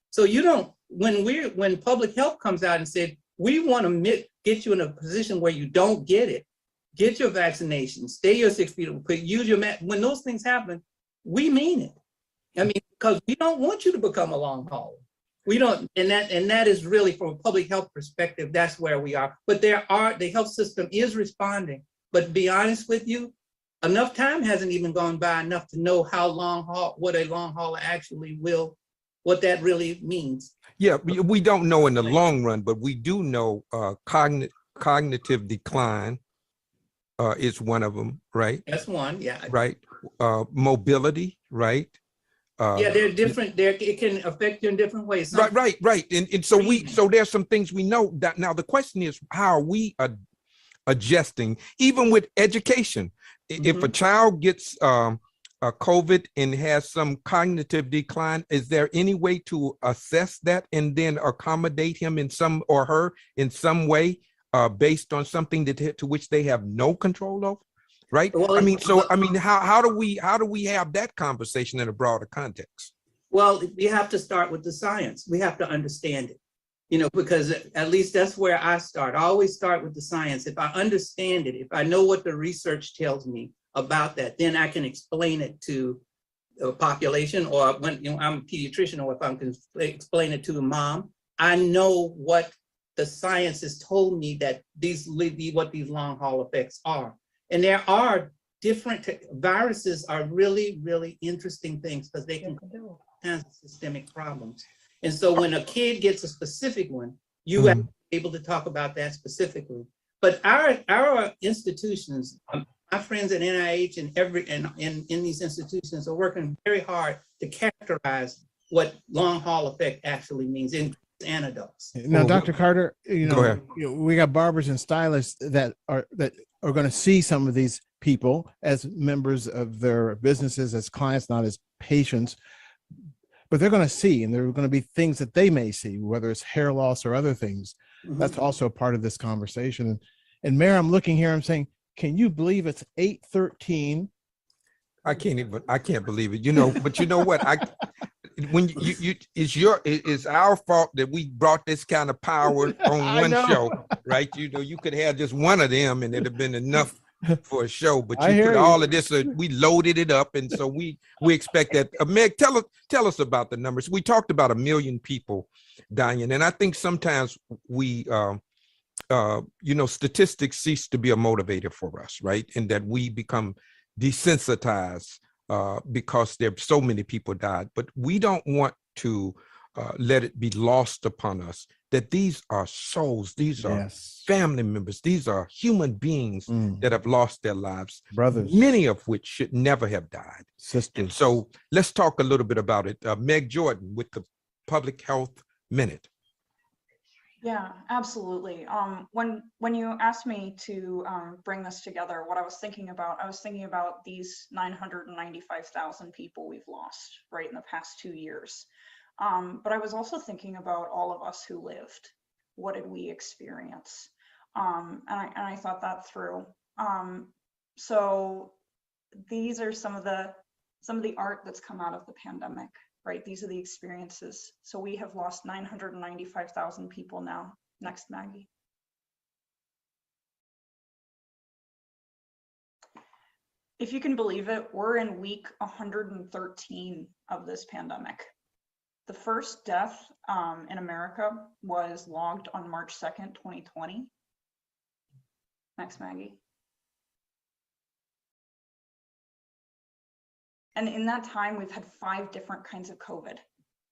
So you don't, when public health comes out and said, we want to get you in a position where you don't get it, get your vaccination, stay your 6 feet apart, use your mask. When those things happen, we mean it. I mean, because we don't want you to become a long hauler. We don't, and that is really, from a public health perspective, that's where we are. But the health system is responding. But to be honest with you, enough time hasn't even gone by enough to know what a long hauler actually what that really means. Yeah, we don't know in the long run, but we do know cognitive decline is one of them, right? That's one, yeah. Right. Mobility, right? Yeah, they're different. It can affect you in different ways. Right. And so there's some things we know that now the question is, how are we adjusting, even with education? If a child gets COVID and has some cognitive decline, is there any way to assess that and then accommodate him in some, or her in some way, based on something to which they have no control over? Right. Well, how do we have that conversation in a broader context? Well, you have to start with the science. We have to understand it, you know, because at least that's where I start. I always start with the science. If I understand it, if I know what the research tells me about that, then I can explain it to the population, or when, you know, I'm a pediatrician, or if I can explain it to a mom, I know what the science has told me that what these long haul effects are. And there are different viruses are really, really interesting things, because they can have systemic problems. And so when a kid gets a specific one, you are able to talk about that specifically. But our institutions, my friends at NIH and in these institutions are working very hard to characterize what long haul effect actually means in adults. Now, Dr. Carter, Go ahead. We got barbers and stylists that are going to see some of these people as members of their businesses, as clients, not as patients. But they're going to see, and there are going to be things that they may see, whether it's hair loss or other things. That's also part of this conversation. And Mayor, I'm looking here, I'm saying, can you believe it's 8:13? I can't believe it, you know, but you know what? When it's our fault that we brought this kind of power on one show, right? You know, you could have just one of them and it'd have been enough for a show, but you put all of this, we loaded it up. And so we expect that. Meg, tell us about the numbers. We talked about 1 million people dying. And I think sometimes we, statistics cease to be a motivator for us, right? And that we become desensitized because there so many people died. But we don't want to let it be lost upon us that these are souls, these are family members, these are human beings that have lost their lives, brothers, many of which should never have died. Sisters. And so let's talk a little bit about it. Meg Jordan with the Public Health Minute. Yeah, absolutely. When you asked me to bring this together, what I was thinking about these 995,000 people we've lost right in the past 2 years. But I was also thinking about all of us who lived. What did we experience? And I thought that through. So these are some of the art that's come out of the pandemic, right? These are the experiences. So we have lost 995,000 people now. Next, Maggie. If you can believe it, we're in week 113 of this pandemic. The first death in America was logged on March 2nd, 2020. Next, Maggie. And in that time, we've had 5 different kinds of COVID.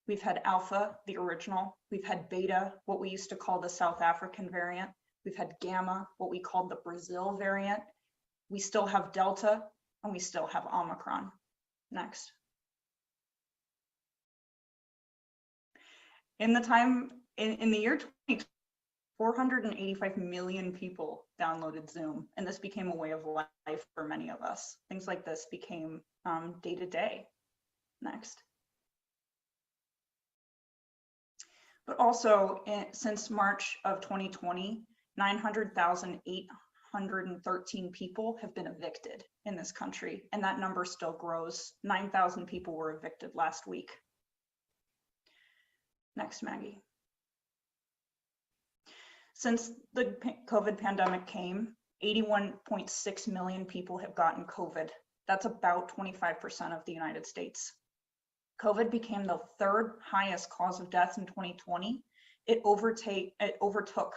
We've had Alpha, the original. We've had Beta, what we used to call the South African variant. We've had Gamma, what we called the Brazil variant. We still have Delta, and we still have Omicron. Next. In the time, in the year 2020, 485 million people downloaded Zoom, and this became a way of life for many of us. Things like this became day to day. Next. But also, since March of 2020, 900,813 people have been evicted in this country, and that number still grows. 9,000 people were evicted last week. Next, Maggie. Since the COVID pandemic came, 81.6 million people have gotten COVID. That's about 25% of the United States. COVID became the 3rd highest cause of death in 2020. It overtook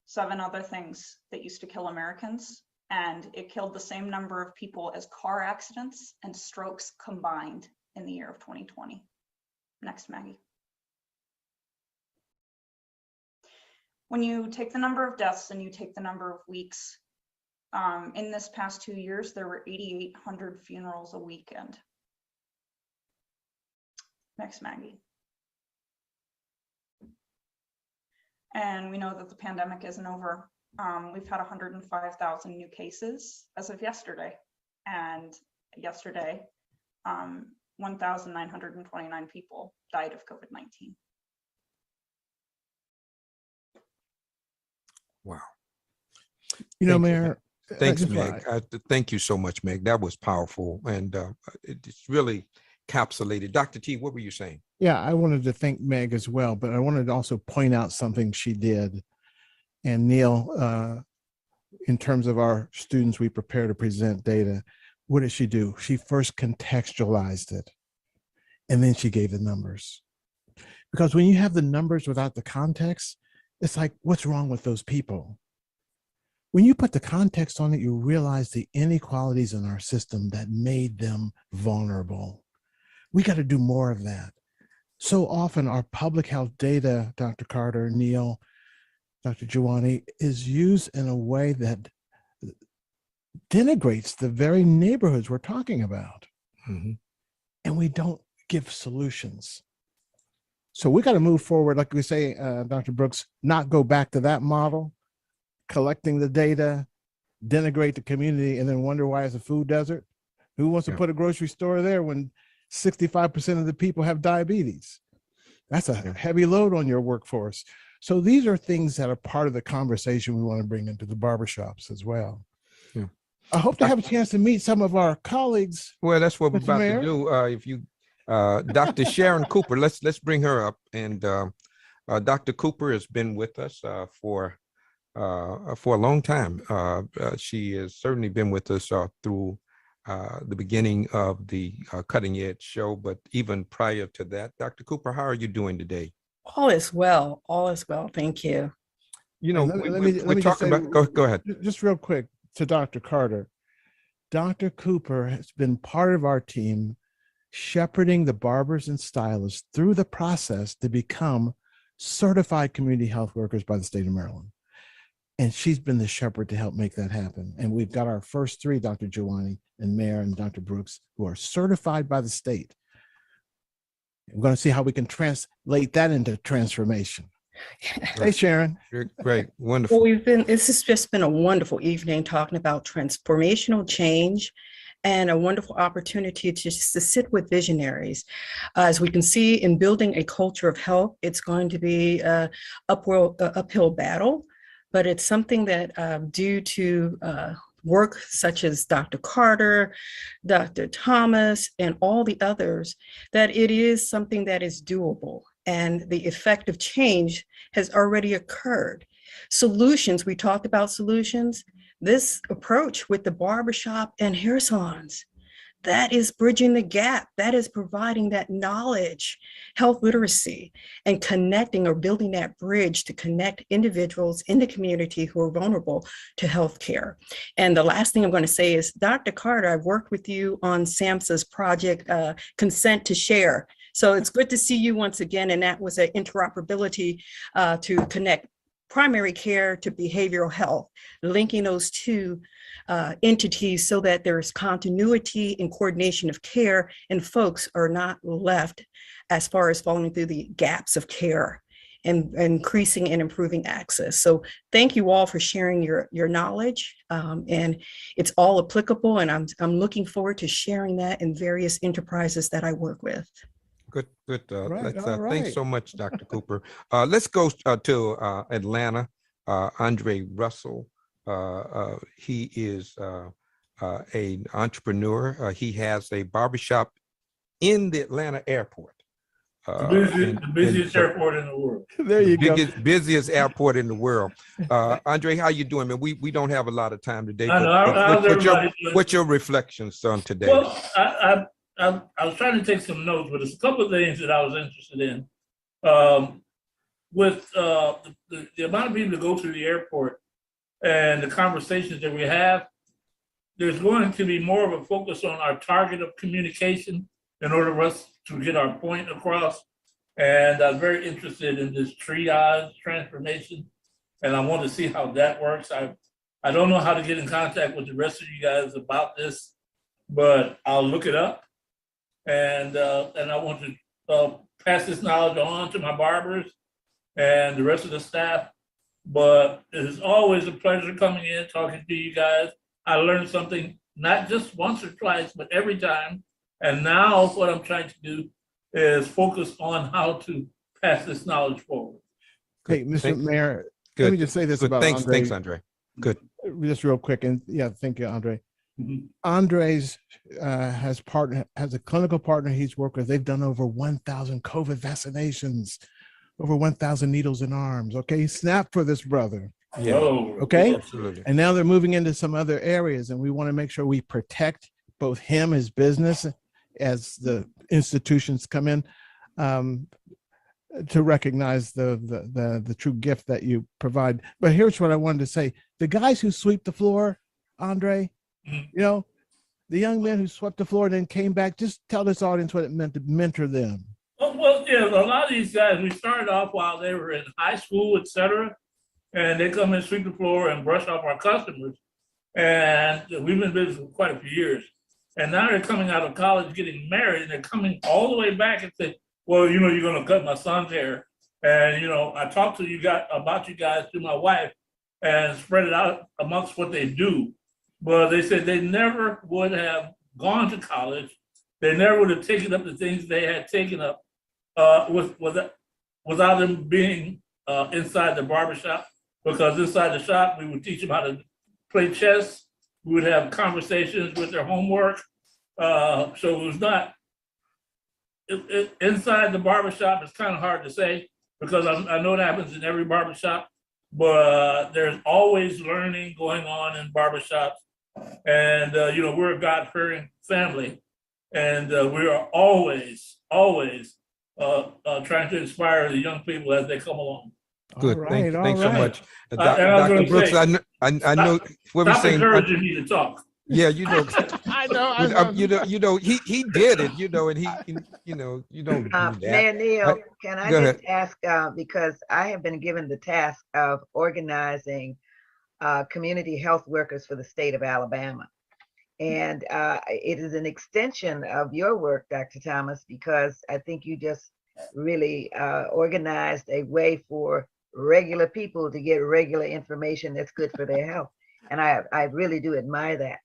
7 other things that used to kill Americans, and it killed the same number of people as car accidents and strokes combined in the year of 2020. Next, Maggie. When you take the number of deaths and you take the number of weeks, in this past 2 years, there were 8,800 funerals a weekend. Next, Maggie. And we know that the pandemic isn't over. We've had 105,000 new cases as of yesterday. And yesterday, 1,929 people died of COVID-19. Wow. You know, Thank you. Mayor. Thanks, just Meg. Thank you so much, Meg. That was powerful, and it's really encapsulated. Dr. T, what were you saying? Yeah, I wanted to thank Meg as well, but I wanted to also point out something she did. And Neil, in terms of our students, we prepare to present data. What did she do? She first contextualized it, and then she gave the numbers. Because when you have the numbers without the context, it's like, what's wrong with those people? When you put the context on it, you realize the inequalities in our system that made them vulnerable. We got to do more of that. So often our public health data, Dr. Carter, Neil, Dr. Jawani, is used in a way that denigrates the very neighborhoods we're talking about. Mm-hmm. And we don't give solutions. So we got to move forward, like we say, Dr. Brooks, not go back to that model, collecting the data, denigrate the community, and then wonder why it's a food desert. Who wants to put a grocery store there when 65% of the people have diabetes? That's a heavy load on your workforce. So these are things that are part of the conversation we want to bring into the barbershops as well. Yeah. I hope to have a chance to meet some of our colleagues. Well, that's what we're Mr. about Mayor? to do. If you, Dr. Sharon Cooper, let's bring her up. And Dr. Cooper has been with us for a long time. She has certainly been with us through the beginning of the Cutting Edge show, but even prior to that. Dr. Cooper, how are you doing today? All is well. All is well. Thank you. You know, And let we're me just talking say, about, go ahead. Just real quick to Dr. Carter. Dr. Cooper has been part of our team shepherding the barbers and stylists through the process to become certified community health workers by the state of Maryland. And she's been the shepherd to help make that happen. And we've got our first 3, Dr. Jawani and Mayor and Dr. Brooks, who are certified by the state. We're going to see how we can translate that into transformation. Hey, Sharon. Great. Wonderful. Well, this has just been a wonderful evening talking about transformational change and a wonderful opportunity to sit with visionaries. As we can see, in building a culture of health, it's going to be an uphill battle, but it's something that due to work such as Dr. Carter, Dr. Thomas, and all the others, that it is something that is doable and the effect of change has already occurred. Solutions, we talked about solutions. This approach with the barbershop and hair salons, that is bridging the gap. That is providing that knowledge, health literacy, and connecting or building that bridge to connect individuals in the community who are vulnerable to healthcare. And the last thing I'm going to say is, Dr. Carter, I've worked with you on SAMHSA's project, Consent to Share. So it's good to see you once again. And that was an interoperability to connect primary care to behavioral health, linking those two entities so that there's continuity and coordination of care and folks are not left as far as falling through the gaps of care and increasing and improving access. So thank you all for sharing your knowledge, and it's all applicable, and I'm looking forward to sharing that in various enterprises that I work with. Good. Right, all Thanks right. so much, Dr. Cooper. Let's go to Atlanta. Andre Russell. He is an entrepreneur. He has a barbershop in the Atlanta airport. The busiest airport in the world. There you go. Busiest airport in the world. Andre, how you doing, man? We don't have a lot of time today. I know. How's everybody doing? What's your reflections on today? Well, I was trying to take some notes, but there's a couple of things that I was interested in. With the amount of people that go through the airport and the conversations that we have, there's going to be more of a focus on our target of communication in order for us to get our point across. And I'm very interested in this triage transformation, and I want to see how that works. I don't know how to get in contact with the rest of you guys about this, but I'll look it up. And I want to pass this knowledge on to my barbers and the rest of the staff. But it is always a pleasure coming in, talking to you guys. I learned something, not just once or twice, but every time. And now what I'm trying to do is focus on how to pass this knowledge forward. Hey, Mr. Thanks. Mayor, Good. let me just say this Good. about Thanks, Andre. thanks, Andre. Good. Just real quick, and yeah, thank you, Andre. Mhm. Andres has a clinical partner he's worked with. They've done over 1,000 COVID vaccinations, over 1,000 needles in arms. Okay, snap for this brother. Yeah. Oh, Okay. Absolutely. And now they're moving into some other areas, and we want to make sure we protect both him, his business, as the institutions come in, to recognize the true gift that you provide. But here's what I wanted to say: the guys who sweep the floor, Andre, Mhm. you know, the young men who swept the floor and then came back. Just tell this audience what it meant to mentor them. Oh, well, yeah, a lot of these guys, we started off while they were in high school, et cetera, and they come and sweep the floor and brush off our customers. And we've been business for quite a few years. And now they're coming out of college, getting married, and they're coming all the way back and say, well, you know, you're going to cut my son's hair. And, you know, I talked to you guys about you guys to my wife and spread it out amongst what they do. But they said they never would have gone to college. They never would have taken up the things they had taken up without them being inside the barbershop. Because inside the shop, we would teach them how to play chess. We would have conversations with their homework. So it was not, inside the barbershop, it's kind of hard to say because I know it happens in every barbershop, but there's always learning going on in barbershops. And, you know, we're a God-fearing family, and we are always trying to inspire the young people as they come along. Good. All Thanks right, so all right. much. And I was Dr. gonna Brooks, say, I know what we're Stop saying. encouraging me to talk. Yeah, you know, I know. you know, he did it, you know, and you know, you don't do that. Mayor Neal, can I go just ask, because I have been given the task of organizing community health workers for the state of Alabama. And it is an extension of your work, Dr. Thomas, because I think you just really organized a way for regular people to get regular information that's good for their health. And I really do admire that.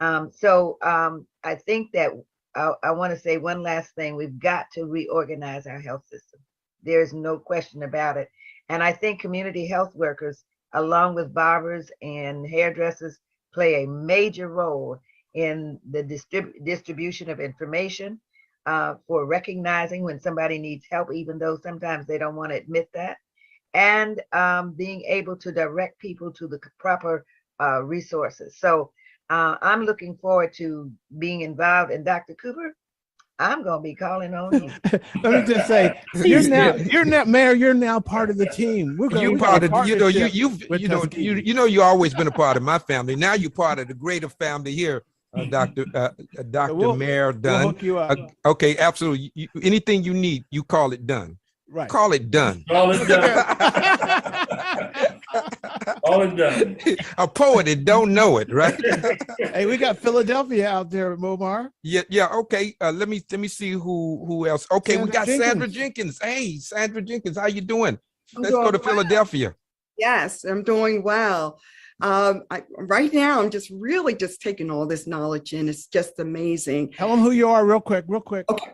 I think that I want to say one last thing. We've got to reorganize our health system. There's no question about it. And I think community health workers, along with barbers and hairdressers, play a major role in the distribution of information, for recognizing when somebody needs help, even though sometimes they don't want to admit that, and being able to direct people to the proper resources. So I'm looking forward to being involved. And Dr. Cooper, I'm going to be calling on you. Let me just say, you're now Mayor. You're now part of the team. You part of, you've always been a part of my family. Now you're part of the greater family here, Dr. Mayor Dunn. We'll hook you up. Okay, absolutely. Anything you need, you call it done. Right. Call it done. Call it done. All is done. A poet that don't know it, right? Hey, we got Philadelphia out there, Momar. Yeah. Okay. Let me see who else. Okay, we got Sandra Jenkins. Hey, Sandra Jenkins, how you doing? Let's go to Philadelphia. Yes, I'm doing well. Right now, I'm just really taking all this knowledge in. It's just amazing. Tell them who you are real quick.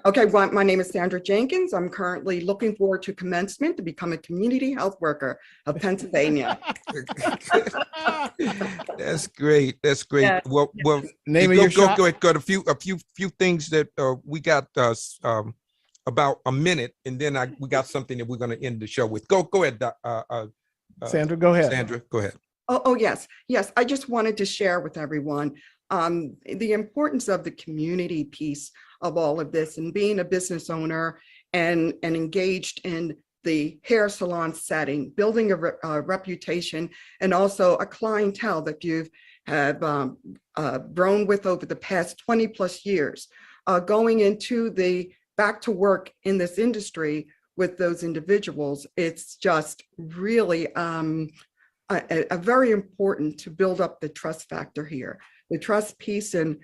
Okay. Well, my name is Sandra Jenkins. I'm currently looking forward to commencement to become a community health worker of Pennsylvania. That's great. Yeah. Well, name of your shop? Go ahead. Got a few things that we got about a minute, and then we got something that we're going to end the show with. Go ahead, Sandra. Go ahead. Sandra, go ahead. Oh, yes. I just wanted to share with everyone the importance of the community piece of all of this, and being a business owner and engaged in the hair salon setting, building a reputation, and also a clientele that you've grown with over the past 20 plus years, going into the back to work in this industry with those individuals. It's just really a very important to build up the trust factor here, the trust piece, and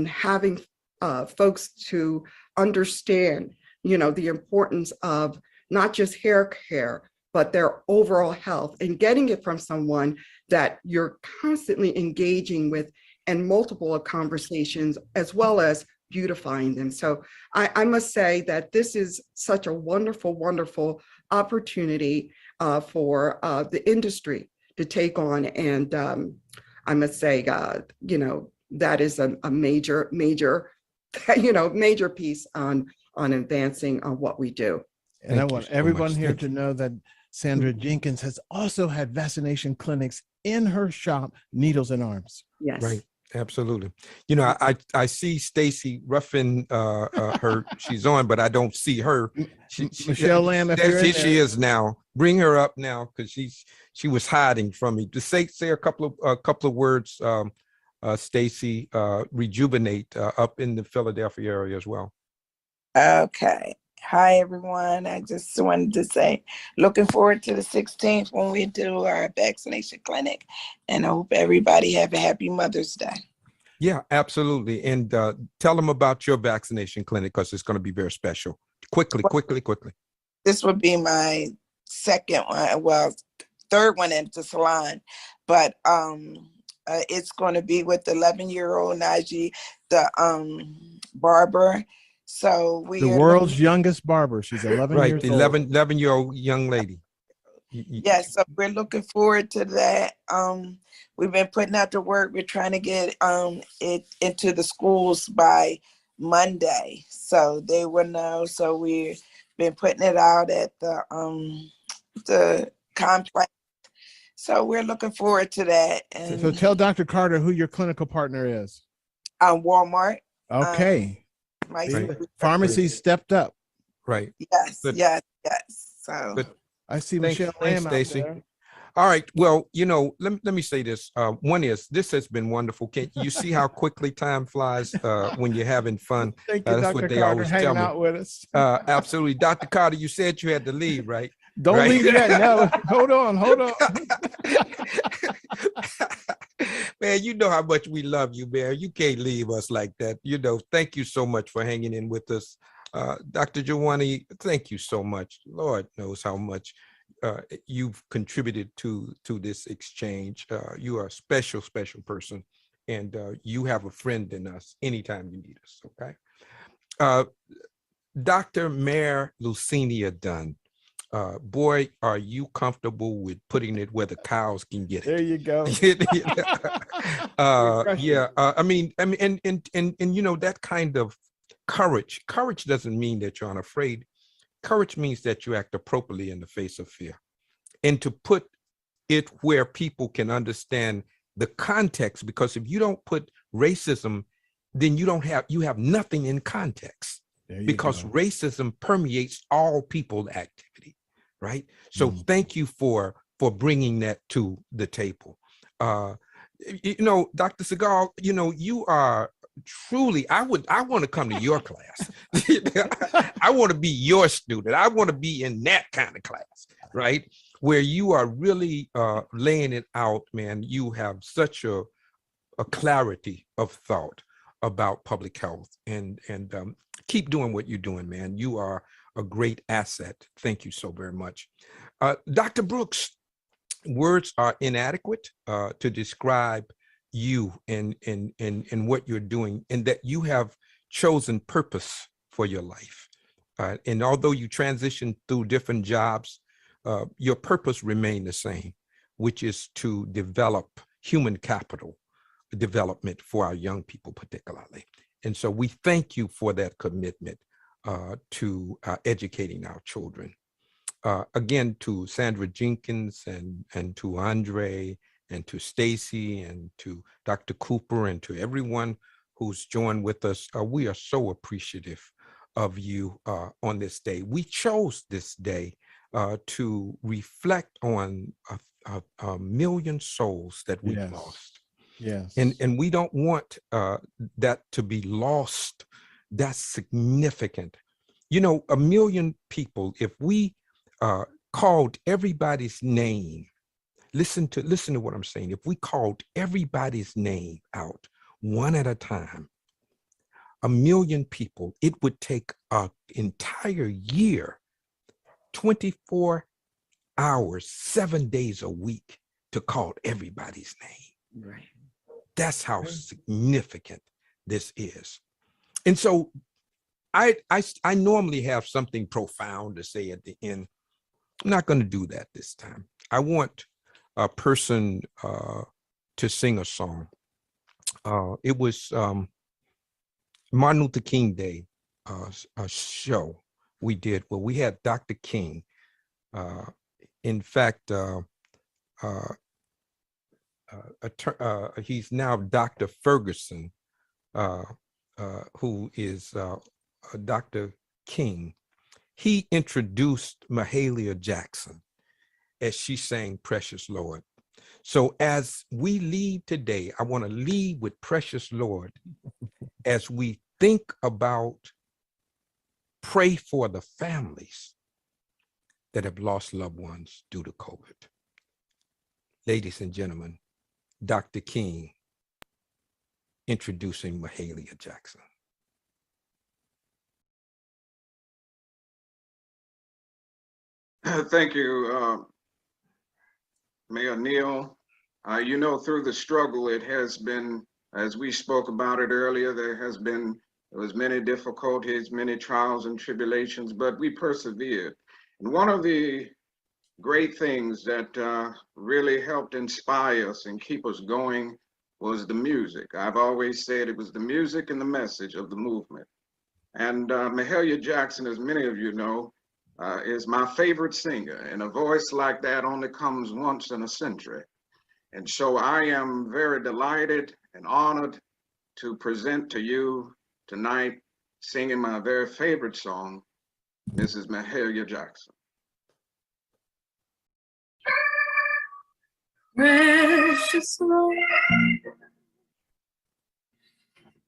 having folks to understand, the importance of not just hair care, but their overall health, and getting it from someone that you're constantly engaging with and multiple conversations, as well as beautifying them. So I must say that this is such a wonderful, wonderful opportunity for the industry to take on. And I must say, that is a major, major piece on advancing what we do. And I want everyone here to know that Sandra Jenkins has also had vaccination clinics in her shop, Needles and Arms. Yes. Right. Absolutely. I see Stacy Ruffin, her, she's on, but I don't see her. Michelle Lamb, she is now. Bring her up now, because she was hiding from me. To say a couple of words, Stacy, rejuvenate up in the Philadelphia area as well. Okay. Hi, everyone. I just wanted to say, looking forward to the 16th when we do our vaccination clinic, and I hope everybody have a happy Mother's Day. Yeah, absolutely. And tell them about your vaccination clinic, because it's going to be very special. Quickly. This would be my second one, well, third one at the salon, but it's going to be with the 11-year-old Najee, the barber. So the world's youngest barber. She's 11 right, years the old. 11-year-old young lady. Yes, so we're looking forward to that. We've been putting out the work. We're trying to get it into the schools by Monday, so they will know. So we've been putting it out at the complex. So we're looking forward to that. And so tell Dr. Carter who your clinical partner is. Walmart. Okay. Right. Pharmacy stepped up. Right. Yes. Good. Yes. So good. I see Michelle Lamb out Stacy. there. All right. Well, let me say this. One is, this has been wonderful. Can you see how quickly time flies when you're having fun? Thank you, that's Dr. what they Carter, always hanging tell me. out with us. Absolutely. Dr. Carter, you said you had to leave, right? Don't leave yet. No, hold on. Man, you know how much we love you, man. You can't leave us like that. Thank you so much for hanging in with us. Dr. Jawani, thank you so much. Lord knows how much you've contributed to this exchange. You are a special person, and you have a friend in us anytime you need us, okay? Dr. Mayor Lucinia Dunn, Boy, are you comfortable with putting it where the cows can get it. There you go. I mean, and you know, that kind of courage doesn't mean that you're unafraid. Courage means that you act appropriately in the face of fear, and to put it where people can understand the context, because if you don't put racism, then you have nothing in context, because racism permeates all people activity, right? So thank you for bringing that to the table. You know, Dr. Segal, you know, you are truly, I want to come to your class. I want to be your student. I want to be in that kind of class, right? Where you are really laying it out, man. You have such a clarity of thought about public health, and keep doing what you're doing, man. You are a great asset. Thank you so very much. Dr. Brooks, words are inadequate to describe you and what you're doing, and that you have chosen purpose for your life. And although you transition through different jobs, your purpose remained the same, which is to develop human capital development for our young people particularly. And so we thank you for that commitment to educating our children. Again, to Sandra Jenkins and to Andre and to Stacy and to Dr. Cooper and to everyone who's joined with us, we are so appreciative of you on this day. We chose this day to reflect on a million souls that we've lost. Yes. And we don't want that to be lost. That's significant. You know, 1 million people, if we called everybody's name, listen to what I'm saying. If we called everybody's name out one at a time, 1 million people, it would take an entire year, 24 hours, 7 days a week to call everybody's name. Right. That's how significant this is. And so I normally have something profound to say at the end. I'm not going to do that this time. I want a person to sing a song. It was Martin Luther King Day, a show we did where we had Dr. King. In fact, he's now Dr. Ferguson, who is Dr. King. He introduced Mahalia Jackson as she sang Precious Lord. So as we leave today, I want to leave with Precious Lord as we think about, pray for the families that have lost loved ones due to COVID. Ladies and gentlemen, Dr. King introducing Mahalia Jackson. Thank you, Mayor Neal. You know, through the struggle, it has been, as we spoke about it earlier, there was many difficulties, many trials and tribulations, but we persevered. And one of the great things that really helped inspire us and keep us going was the music. I've always said it was the music and the message of the movement. And Mahalia Jackson, as many of you know, is my favorite singer, and a voice like that only comes once in a century. And so I am very delighted and honored to present to you tonight, singing my very favorite song, Mrs. Mahalia Jackson. Precious Lord,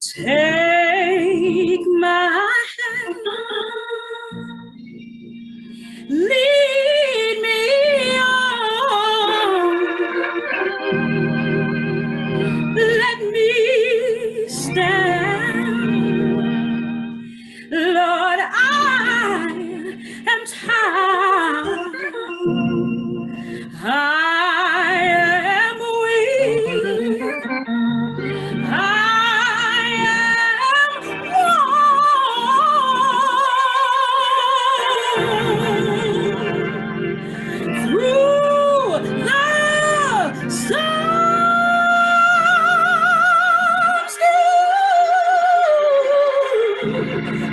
take my hand, lead me on, let me stand, Lord, I am tired, I am weak, I am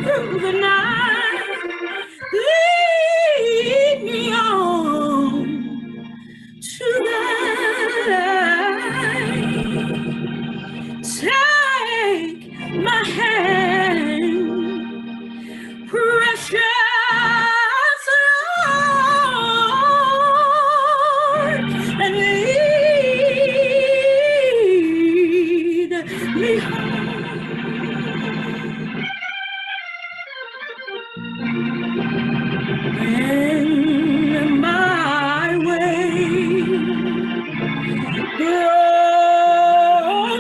through the night. Lead me on today. Take my hand, precious Lord, and lead me home. In my way, grow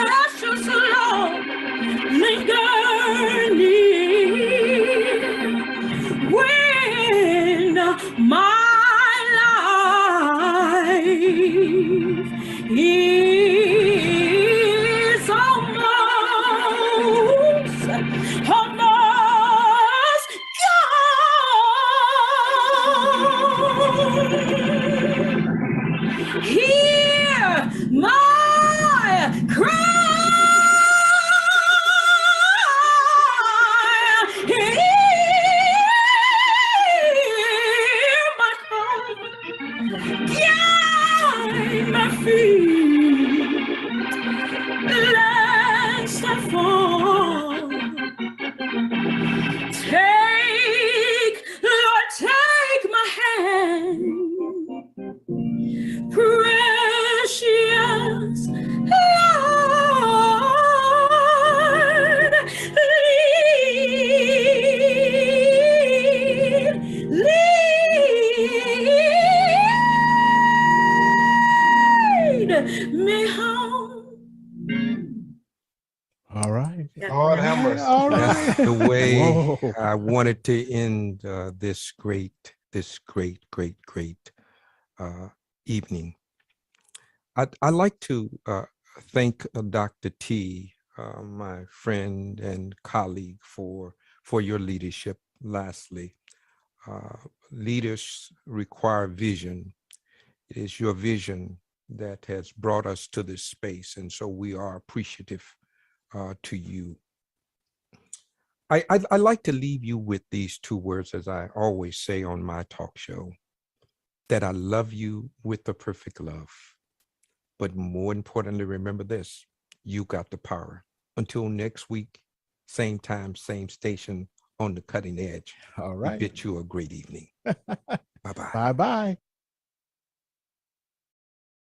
precious Lord, linger near when my life is almost gone. Hear my cry. Hear my call. Guide my feet lest I fall. Lord, take my hand, precious Lord, lead me home. All right. Lord have mercy. All That's right. the way Whoa. I wanted to end this great evening. I'd like to thank Dr. T, my friend and colleague, for your leadership. Lastly, leaders require vision. It is your vision that has brought us to this space, and so we are appreciative to you. I like to leave you with these two words, as I always say on my talk show, that I love you with the perfect love. But more importantly, remember this: you got the power. Until next week, same time, same station, on the cutting edge. All We right. bid you a great evening. Bye-bye. Bye-bye.